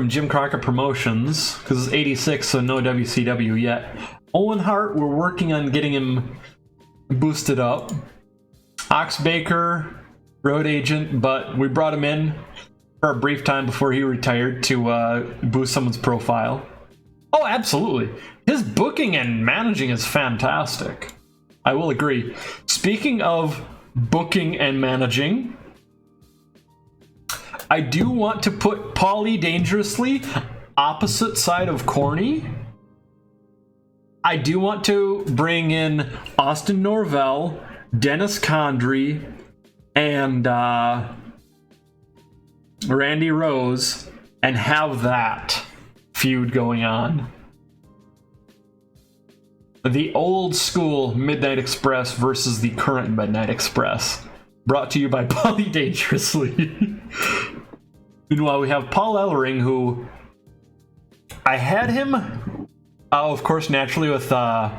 [SPEAKER 1] Jim Crockett Promotions, because it's 86, so no WCW yet. Owen Hart, we're working on getting him boosted up. Ox Baker, road agent, but we brought him in for a brief time before he retired to boost someone's profile. Oh, absolutely. His booking and managing is fantastic. I will agree. Speaking of booking and managing, I do want to put Paulie Dangerously opposite side of Corny. I do want to bring in Austin Norvell, Dennis Condrey, and Randy Rose, and have that feud going on. The old school Midnight Express versus the current Midnight Express. Brought to you by Paulie Dangerously. Meanwhile, we have Paul Ellering, who I had him, of course, naturally with Hawk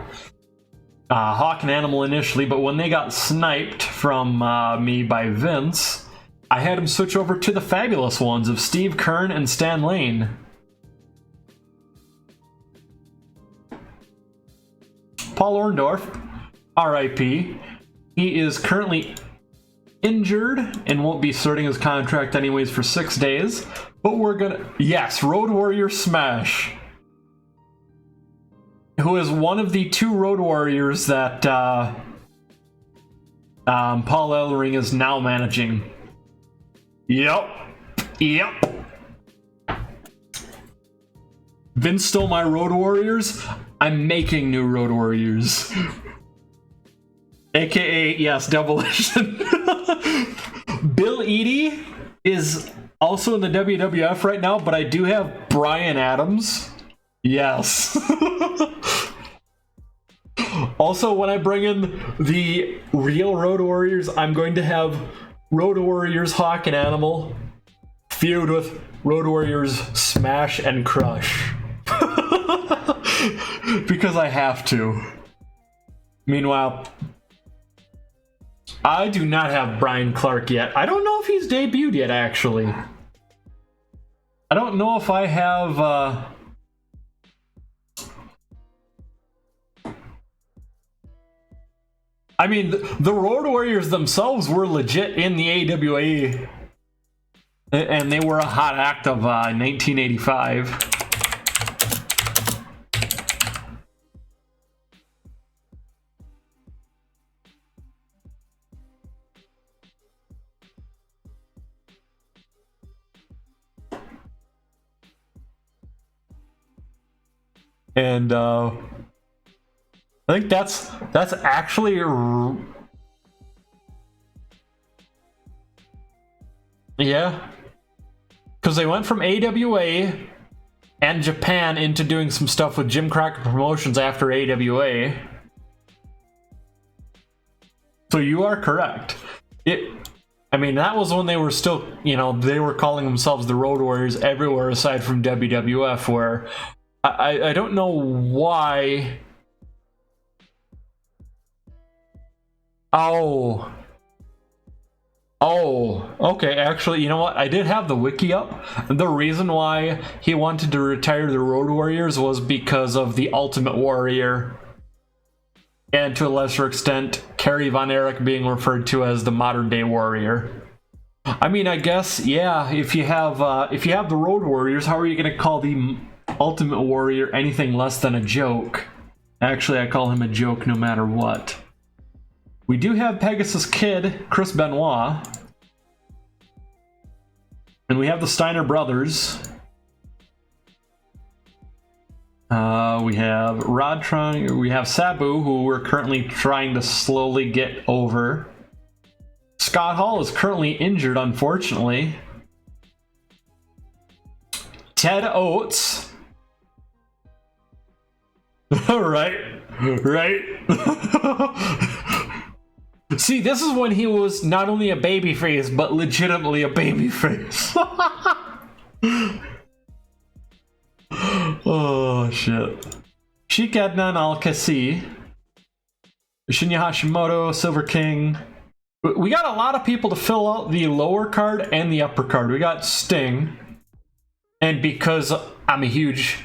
[SPEAKER 1] and Animal initially, but when they got sniped from me by Vince, I had him switch over to the fabulous ones of Steve Kern and Stan Lane. Paul Orndorff, RIP. He is currently injured and won't be starting his contract anyways for 6 days, but we're gonna... Yes, Road Warrior Smash, who is one of the 2 Road Warriors that Paul Ellering is now managing. Yep. Vince stole my Road Warriors. I'm making new Road Warriors. AKA, yes, Double Vision. Bill Eadie is also in the WWF right now, but I do have Brian Adams. Yes. Also, when I bring in the real Road Warriors, I'm going to have Road Warriors Hawk and Animal feud with Road Warriors Smash and Crush. Because I have to. Meanwhile, I do not have Brian Clark yet. I don't know if he's debuted yet, actually. I don't know if I have... I mean, the Road Warriors themselves were legit in the AWA, and they were a hot act of 1985. And I think that's actually yeah, because they went from AWA and Japan into doing some stuff with Jim Crockett Promotions after AWA. So you are correct. I mean, that was when they were still, they were calling themselves the Road Warriors everywhere aside from WWF, where I don't know why. Oh, okay. Actually, you know what? I did have the wiki up. The reason why he wanted to retire the Road Warriors was because of the Ultimate Warrior, and to a lesser extent, Kerry Von Erich being referred to as the modern day Warrior. I mean, I guess, yeah. If you have the Road Warriors, how are you going to call the Ultimate Warrior anything less than a joke? Actually, I call him a joke no matter what. We do have Pegasus Kid, Chris Benoit. And we have the Steiner brothers. We have we have Sabu, who we're currently trying to slowly get over. Scott Hall is currently injured, unfortunately. Ted Oates. right. See, this is when he was not only a babyface, but legitimately a babyface. Oh, shit. Sheik Adnan Al-Kasi. Shinya Hashimoto, Silver King. We got a lot of people to fill out the lower card and the upper card. We got Sting. And because I'm a huge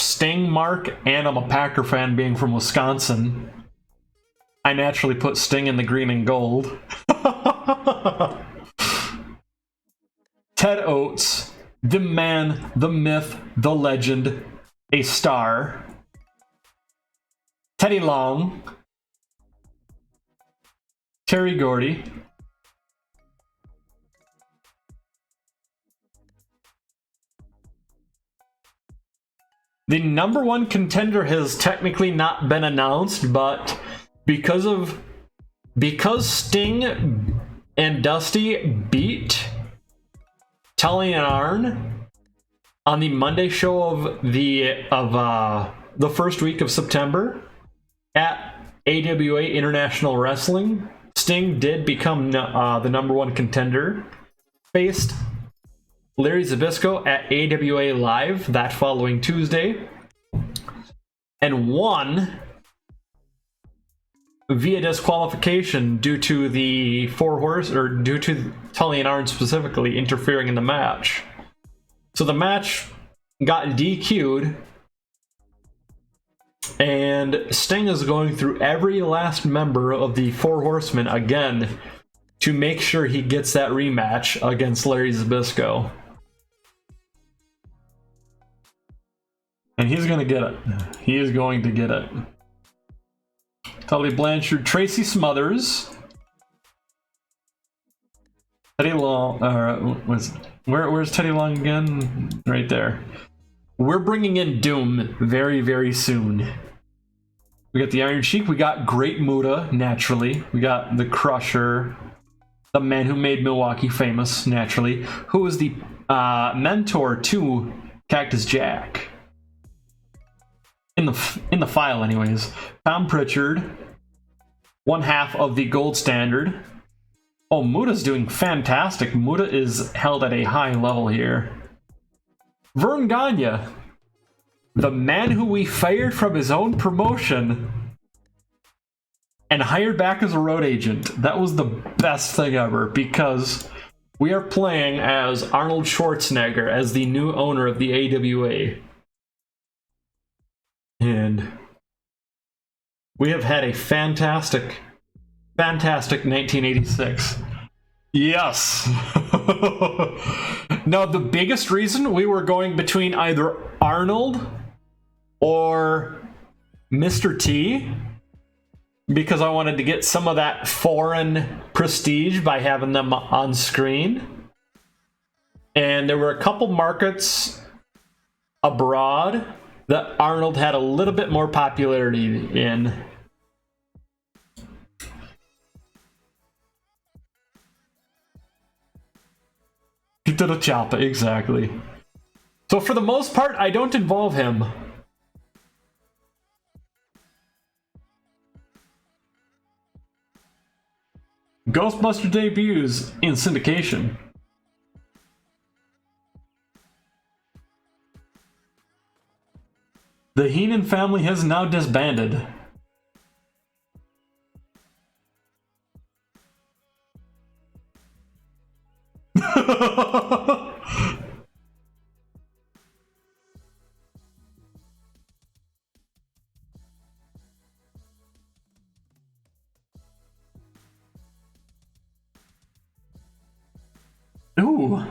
[SPEAKER 1] Sting mark, and I'm a Packer fan being from Wisconsin, I naturally put Sting in the green and gold. Ted Oates, the man, the myth, the legend, a star. Teddy Long. Terry Gordy. The number one contender has technically not been announced, but because Sting and Dusty beat Tully and Arn on the Monday show of the first week of September at AWA International Wrestling, Sting did become the number one contender. Faced Larry Zbyszko at AWA Live that following Tuesday, and won via disqualification due to the due to Tully and Arn specifically interfering in the match. So the match got DQ'd, and Sting is going through every last member of the Four Horsemen again to make sure he gets that rematch against Larry Zbyszko. And he's going to get it. He is going to get it. Tully Blanchard, Tracy Smothers, Teddy Long. Where's Teddy Long again? Right there. We're bringing in Doom very, very soon. We got the Iron Sheik. We got Great Muta, naturally. We got the Crusher, the man who made Milwaukee famous, naturally. Who is the mentor to Cactus Jack. In the file, anyways. Tom Pritchard, one half of the Gold Standard. Oh, Muta's doing fantastic. Muta is held at a high level here. Vern Gagne, the man who we fired from his own promotion and hired back as a road agent. That was the best thing ever, because we are playing as Arnold Schwarzenegger as the new owner of the AWA. And we have had a fantastic 1986. Yes. Now, the biggest reason we were going between either Arnold or Mr. T, because I wanted to get some of that foreign prestige by having them on screen. And there were a couple markets abroad that Arnold had a little bit more popularity in. To the chopper, exactly. So for the most part, I don't involve him. Ghostbuster debuts in syndication. The Heenan family has now disbanded. Ooh.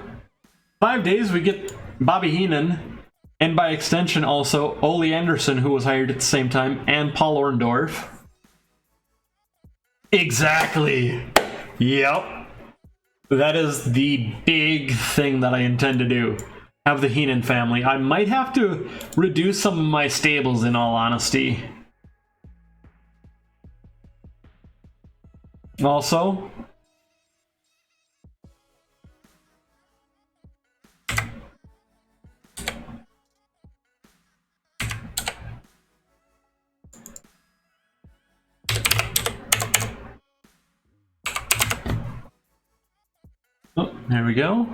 [SPEAKER 1] 5 days we get Bobby Heenan, and by extension also Ole Anderson, who was hired at the same time, and Paul Orndorff. Exactly. Yep. That is the big thing that I intend to do. Have the Heenan family. I might have to reduce some of my stables, in all honesty. Also, oh, there we go.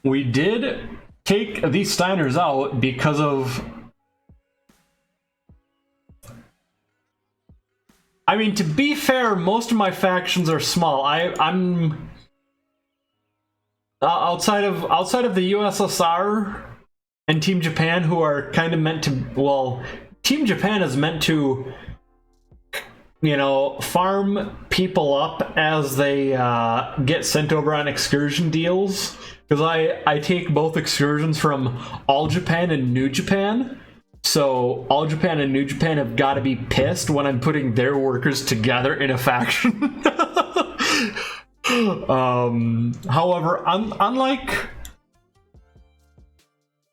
[SPEAKER 1] We did take these Steiners out because of... I mean, to be fair, most of my factions are small. I'm outside of the USSR and Team Japan, who are kind of meant to... Well, Team Japan is meant to, you know, farm people up as they get sent over on excursion deals. Because I take both excursions from All Japan and New Japan. So All Japan and New Japan have got to be pissed when I'm putting their workers together in a faction. However, unlike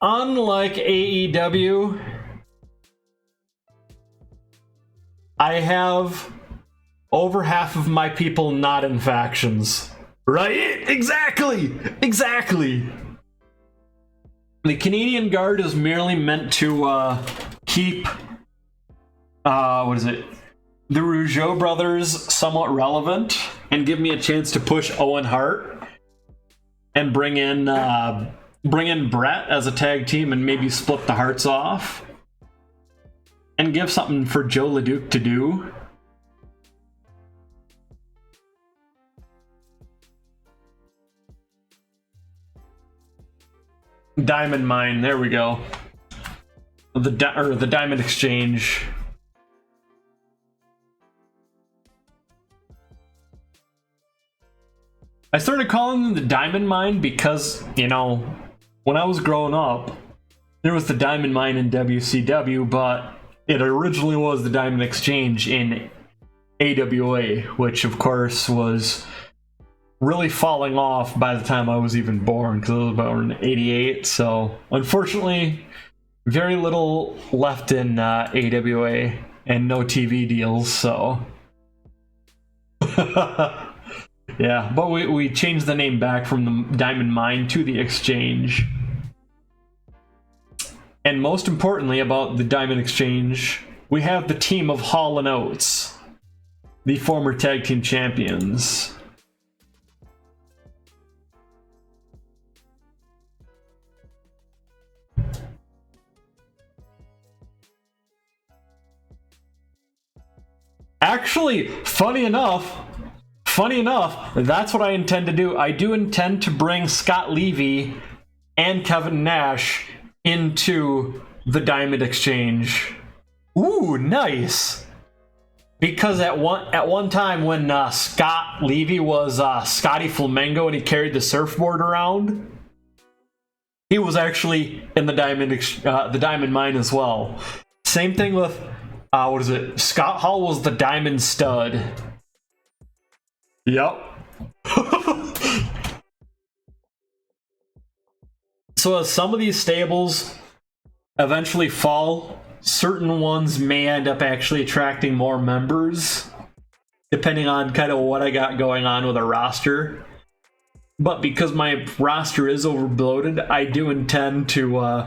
[SPEAKER 1] AEW, I have over half of my people not in factions. Right? Exactly! Exactly! The Canadian Guard is merely meant to keep, what is it? The Rougeau brothers somewhat relevant and give me a chance to push Owen Hart and bring in Brett as a tag team and maybe split the Harts off and give something for Joe LeDuc to do. Diamond Mine, there we go. The Diamond Exchange. I started calling them the Diamond Mine because, you know, when I was growing up, there was the Diamond Mine in WCW, but it originally was the Diamond Exchange in AWA, which of course was really falling off by the time I was even born, because it was about in '88. So unfortunately, very little left in AWA and no TV deals. So yeah, but we changed the name back from the Diamond Mine to the Exchange. And most importantly about the Diamond Exchange, we have the team of Hall and Oates, the former tag team champions. Actually, funny enough, that's what I intend to do. I do intend to bring Scott Levy and Kevin Nash into the Diamond Exchange. Ooh, nice. Because at one time when Scott Levy was Scotty Flamengo and he carried the surfboard around, he was actually in the Diamond Mine as well. Same thing with what is it? Scott Hall was the Diamond Stud. Yep. So as some of these stables eventually fall, certain ones may end up actually attracting more members. depending on kind of what I got going on with a roster. But because my roster is overbloated, I do intend to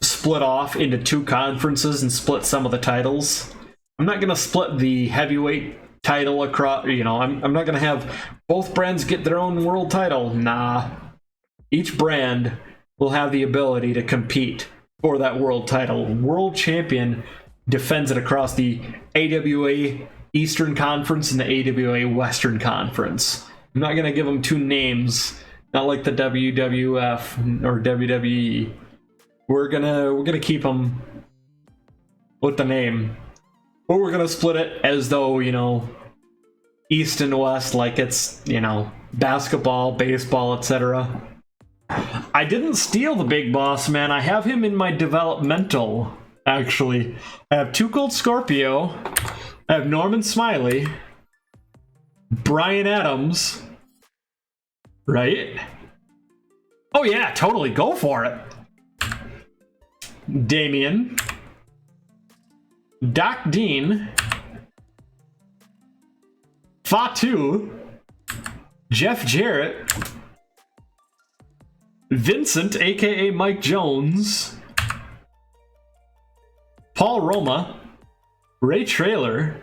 [SPEAKER 1] split off into 2 conferences and split some of the titles. I'm not going to split the heavyweight title across, you know, I'm not going to have both brands get their own world title. Nah. Each brand will have the ability to compete for that world title. World champion defends it across the AWA Eastern Conference and the AWA Western Conference. I'm not going to give them 2 names, not like the WWF or WWE. We're gonna keep them with the name. But we're gonna split it as though, you know, East and West, like it's, you know, basketball, baseball, etc. I didn't steal the Big Boss Man. I have him in my developmental, actually. I have 2 Gold Scorpio. I have Norman Smiley. Brian Adams. Right? Oh yeah, totally. Go for it. Damien. Doc Dean. Fatu. Jeff Jarrett. Vincent, aka Mike Jones. Paul Roma. Ray Traylor,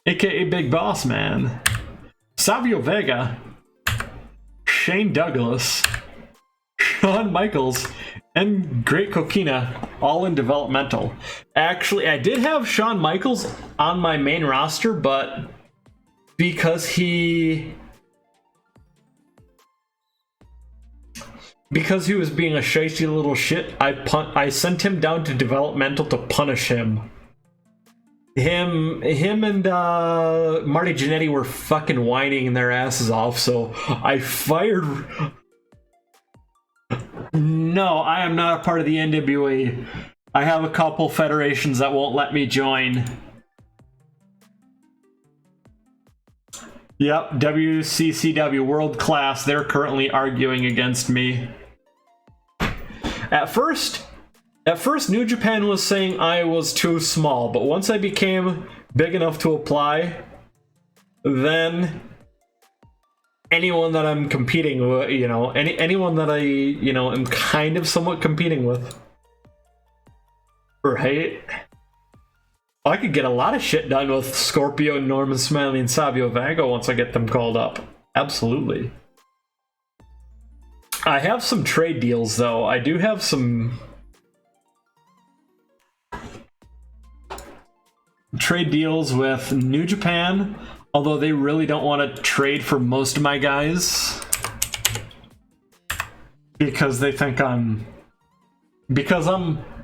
[SPEAKER 1] aka Big Boss Man. Savio Vega. Shane Douglas. Shawn Michaels. And Great Coquina, all in developmental. Actually, I did have Shawn Michaels on my main roster, but because he was being a shitty little shit, I sent him down to developmental to punish him. Him and Marty Jannetty were fucking whining their asses off, so I fired. No, I am not a part of the NWA. I have a couple federations that won't let me join. Yep, WCCW World Class, they're currently arguing against me. At first, New Japan was saying I was too small, but once I became big enough to apply, then anyone that I'm competing with, you know, anyone that I, you know, am kind of somewhat competing with, right? I could get a lot of shit done with Scorpio, Norman Smiley, and Savio Vega once I get them called up. Absolutely. I have some trade deals, though. I do have some trade deals with New Japan, although they really don't want to trade for most of my guys because they think I'm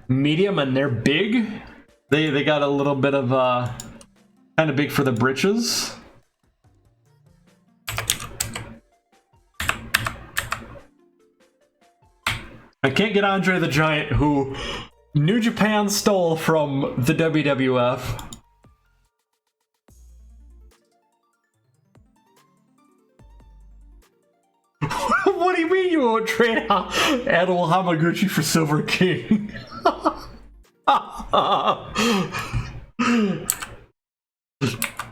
[SPEAKER 1] medium and they're big. They got a little bit of kind of big for the britches. I can't get Andre the Giant, who New Japan stole from the WWF. What do you mean you won't trade Adol Hamaguchi for Silver King?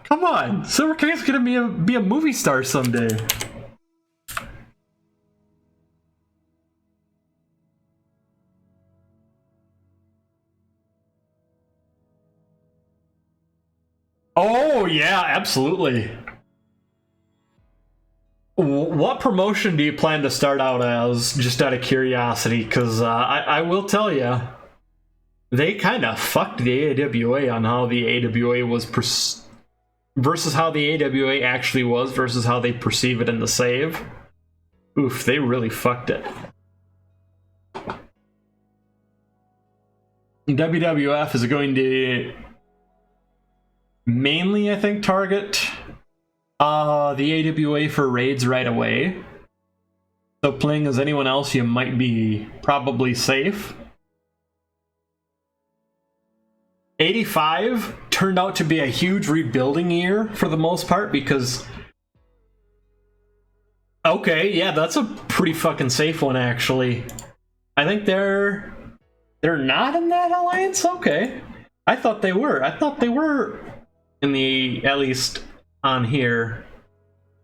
[SPEAKER 1] Come on, Silver King's gonna be a movie star someday. Oh yeah, absolutely. What promotion do you plan to start out as, just out of curiosity? Because I will tell you, they kind of fucked the AWA on how the AWA was versus how the AWA actually was versus how they perceive it in the save. Oof, they really fucked it. WWF is going to mainly, I think, target the AWA for raids right away. So playing as anyone else, you might be probably safe. 85 turned out to be a huge rebuilding year for the most part because... Okay, yeah, that's a pretty fucking safe one, actually. I think they're not in that alliance? Okay. I thought they were. in the, at least on here.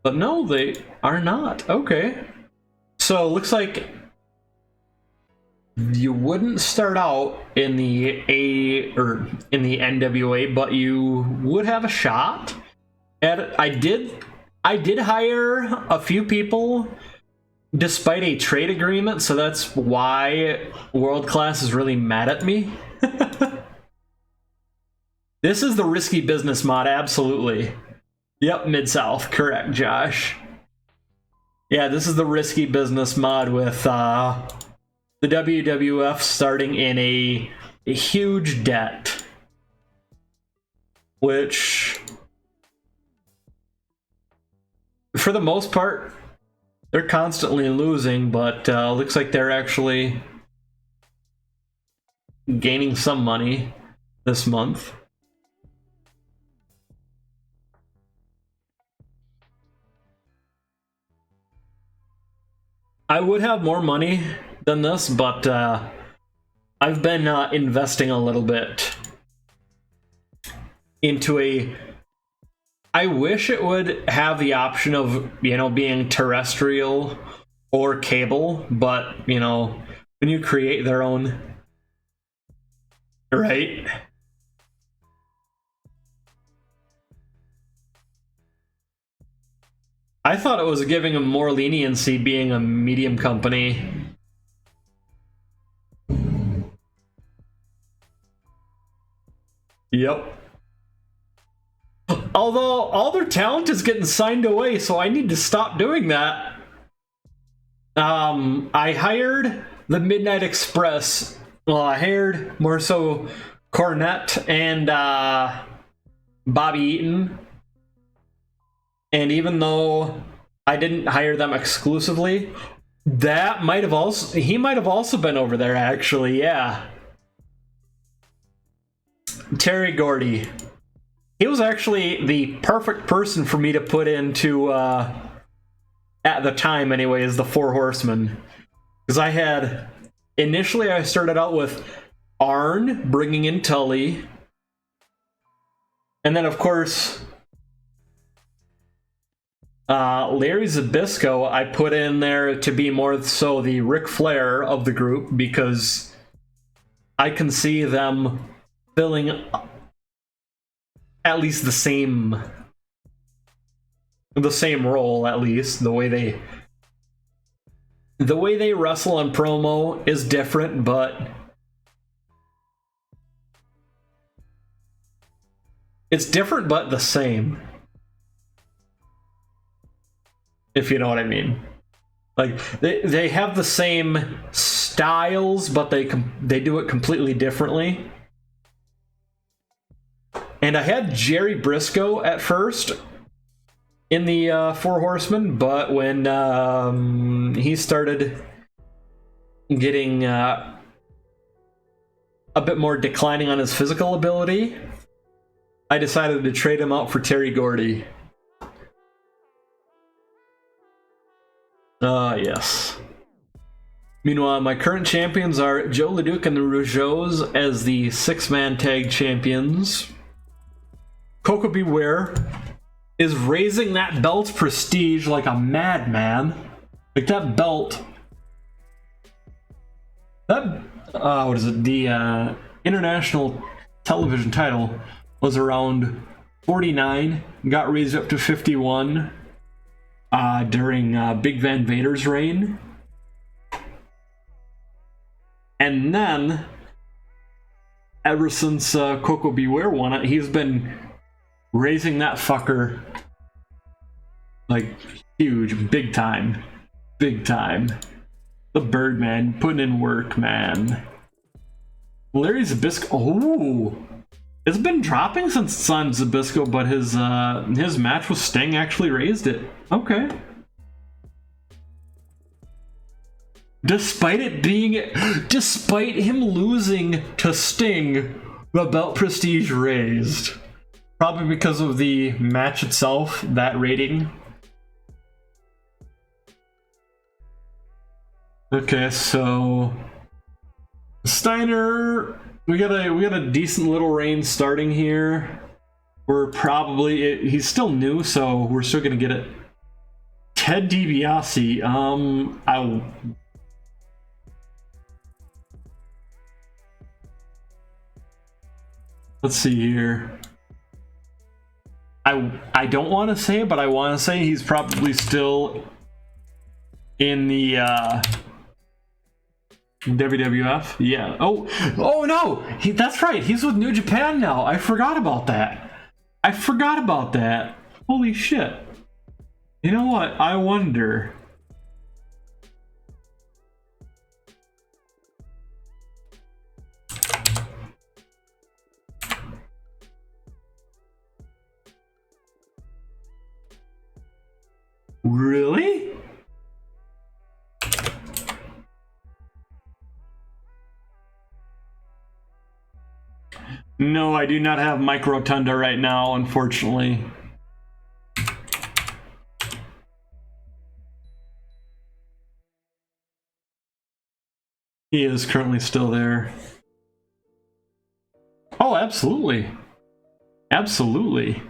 [SPEAKER 1] But no, they are not. Okay. So looks like you wouldn't start out in the in the NWA, but you would have a shot at it. I did hire a few people despite a trade agreement, so that's why World Class is really mad at me. This is the risky business mod, absolutely. Yep, Mid-South, correct, Josh. Yeah, this is the risky business mod with the WWF starting in a huge debt. Which, for the most part, they're constantly losing, but looks like they're actually gaining some money this month. I would have more money than this, but I've been investing a little bit into a... I wish it would have the option of, you know, being terrestrial or cable, but, you know, when you create their own... Right? I thought it was giving them more leniency being a medium company. Yep. Although all their talent is getting signed away, so I need to stop doing that. I hired the Midnight Express. Well, I hired more so Cornette and Bobby Eaton. And even though I didn't hire them exclusively, that might have also... He might have also been over there, actually, yeah. Terry Gordy. He was actually the perfect person for me to put into, at the time anyways, the Four Horsemen. Because I had... Initially, I started out with Arn, bringing in Tully. And then, of course... Larry Zbyszko I put in there to be more so the Ric Flair of the group, because I can see them filling at least the same role, at least the way they wrestle on promo is different, but it's different but the same. If you know what I mean. Like, they have the same styles, but they do it completely differently. And I had Jerry Briscoe at first in the Four Horsemen, but when he started getting a bit more declining on his physical ability, I decided to trade him out for Terry Gordy. Yes. Meanwhile, my current champions are Joe LeDuc and the Rougeaus as the 6-man tag champions. Coco Beware is raising that belt's prestige like a madman. Like, that belt... That, what is it? The international television title was around 49, got raised up to 51. During Big Van Vader's reign. And then, ever since Coco Beware won it, he's been raising that fucker like huge, big time. Big time. The Birdman putting in work, man. Larry Zbyszko. Oh! It's been dropping since Son Zbyszko, but his match with Sting actually raised it. Okay. Despite him losing to Sting, the belt prestige raised. Probably because of the match itself, that rating. Okay, so Steiner, we got a decent little reign starting here. we're probably, he's still new, so we're still gonna get it. Ted DiBiase, let's see here. I don't want to say it, but I want to say he's probably still in the WWF. Yeah. Oh no, that's right. He's with New Japan now. I forgot about that. Holy shit. You know what? I wonder. Really? No, I do not have Mike Rotunda right now, unfortunately. He is currently still there. Oh, absolutely. Absolutely.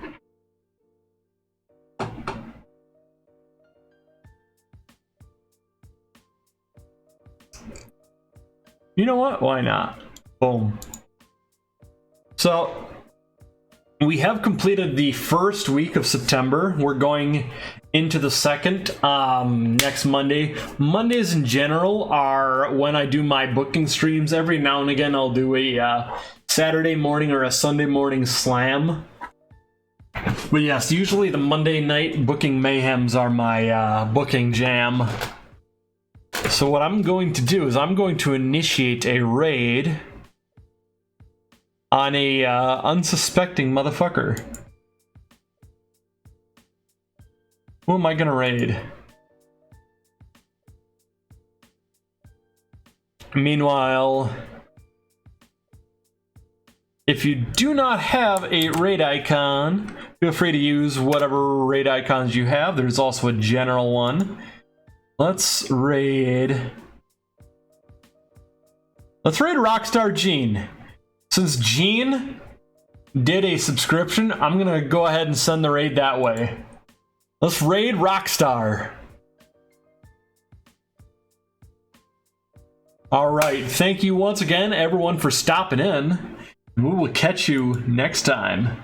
[SPEAKER 1] You know what? Why not? Boom. So, we have completed the first week of September. We're going into the second next Monday. Mondays in general are when I do my booking streams. Every now and again, I'll do a Saturday morning or a Sunday morning slam. But yes, usually the Monday night booking mayhems are my booking jam. So what I'm going to do is I'm going to initiate a raid on a unsuspecting motherfucker. Who am I gonna raid? Meanwhile, if you do not have a raid icon, feel free to use whatever raid icons you have. There's also a general one. Let's raid Rockstar Gene. Since Gene did a subscription, I'm gonna go ahead and send the raid that way. Let's raid Rockstar. Alright, thank you once again everyone for stopping in. We will catch you next time.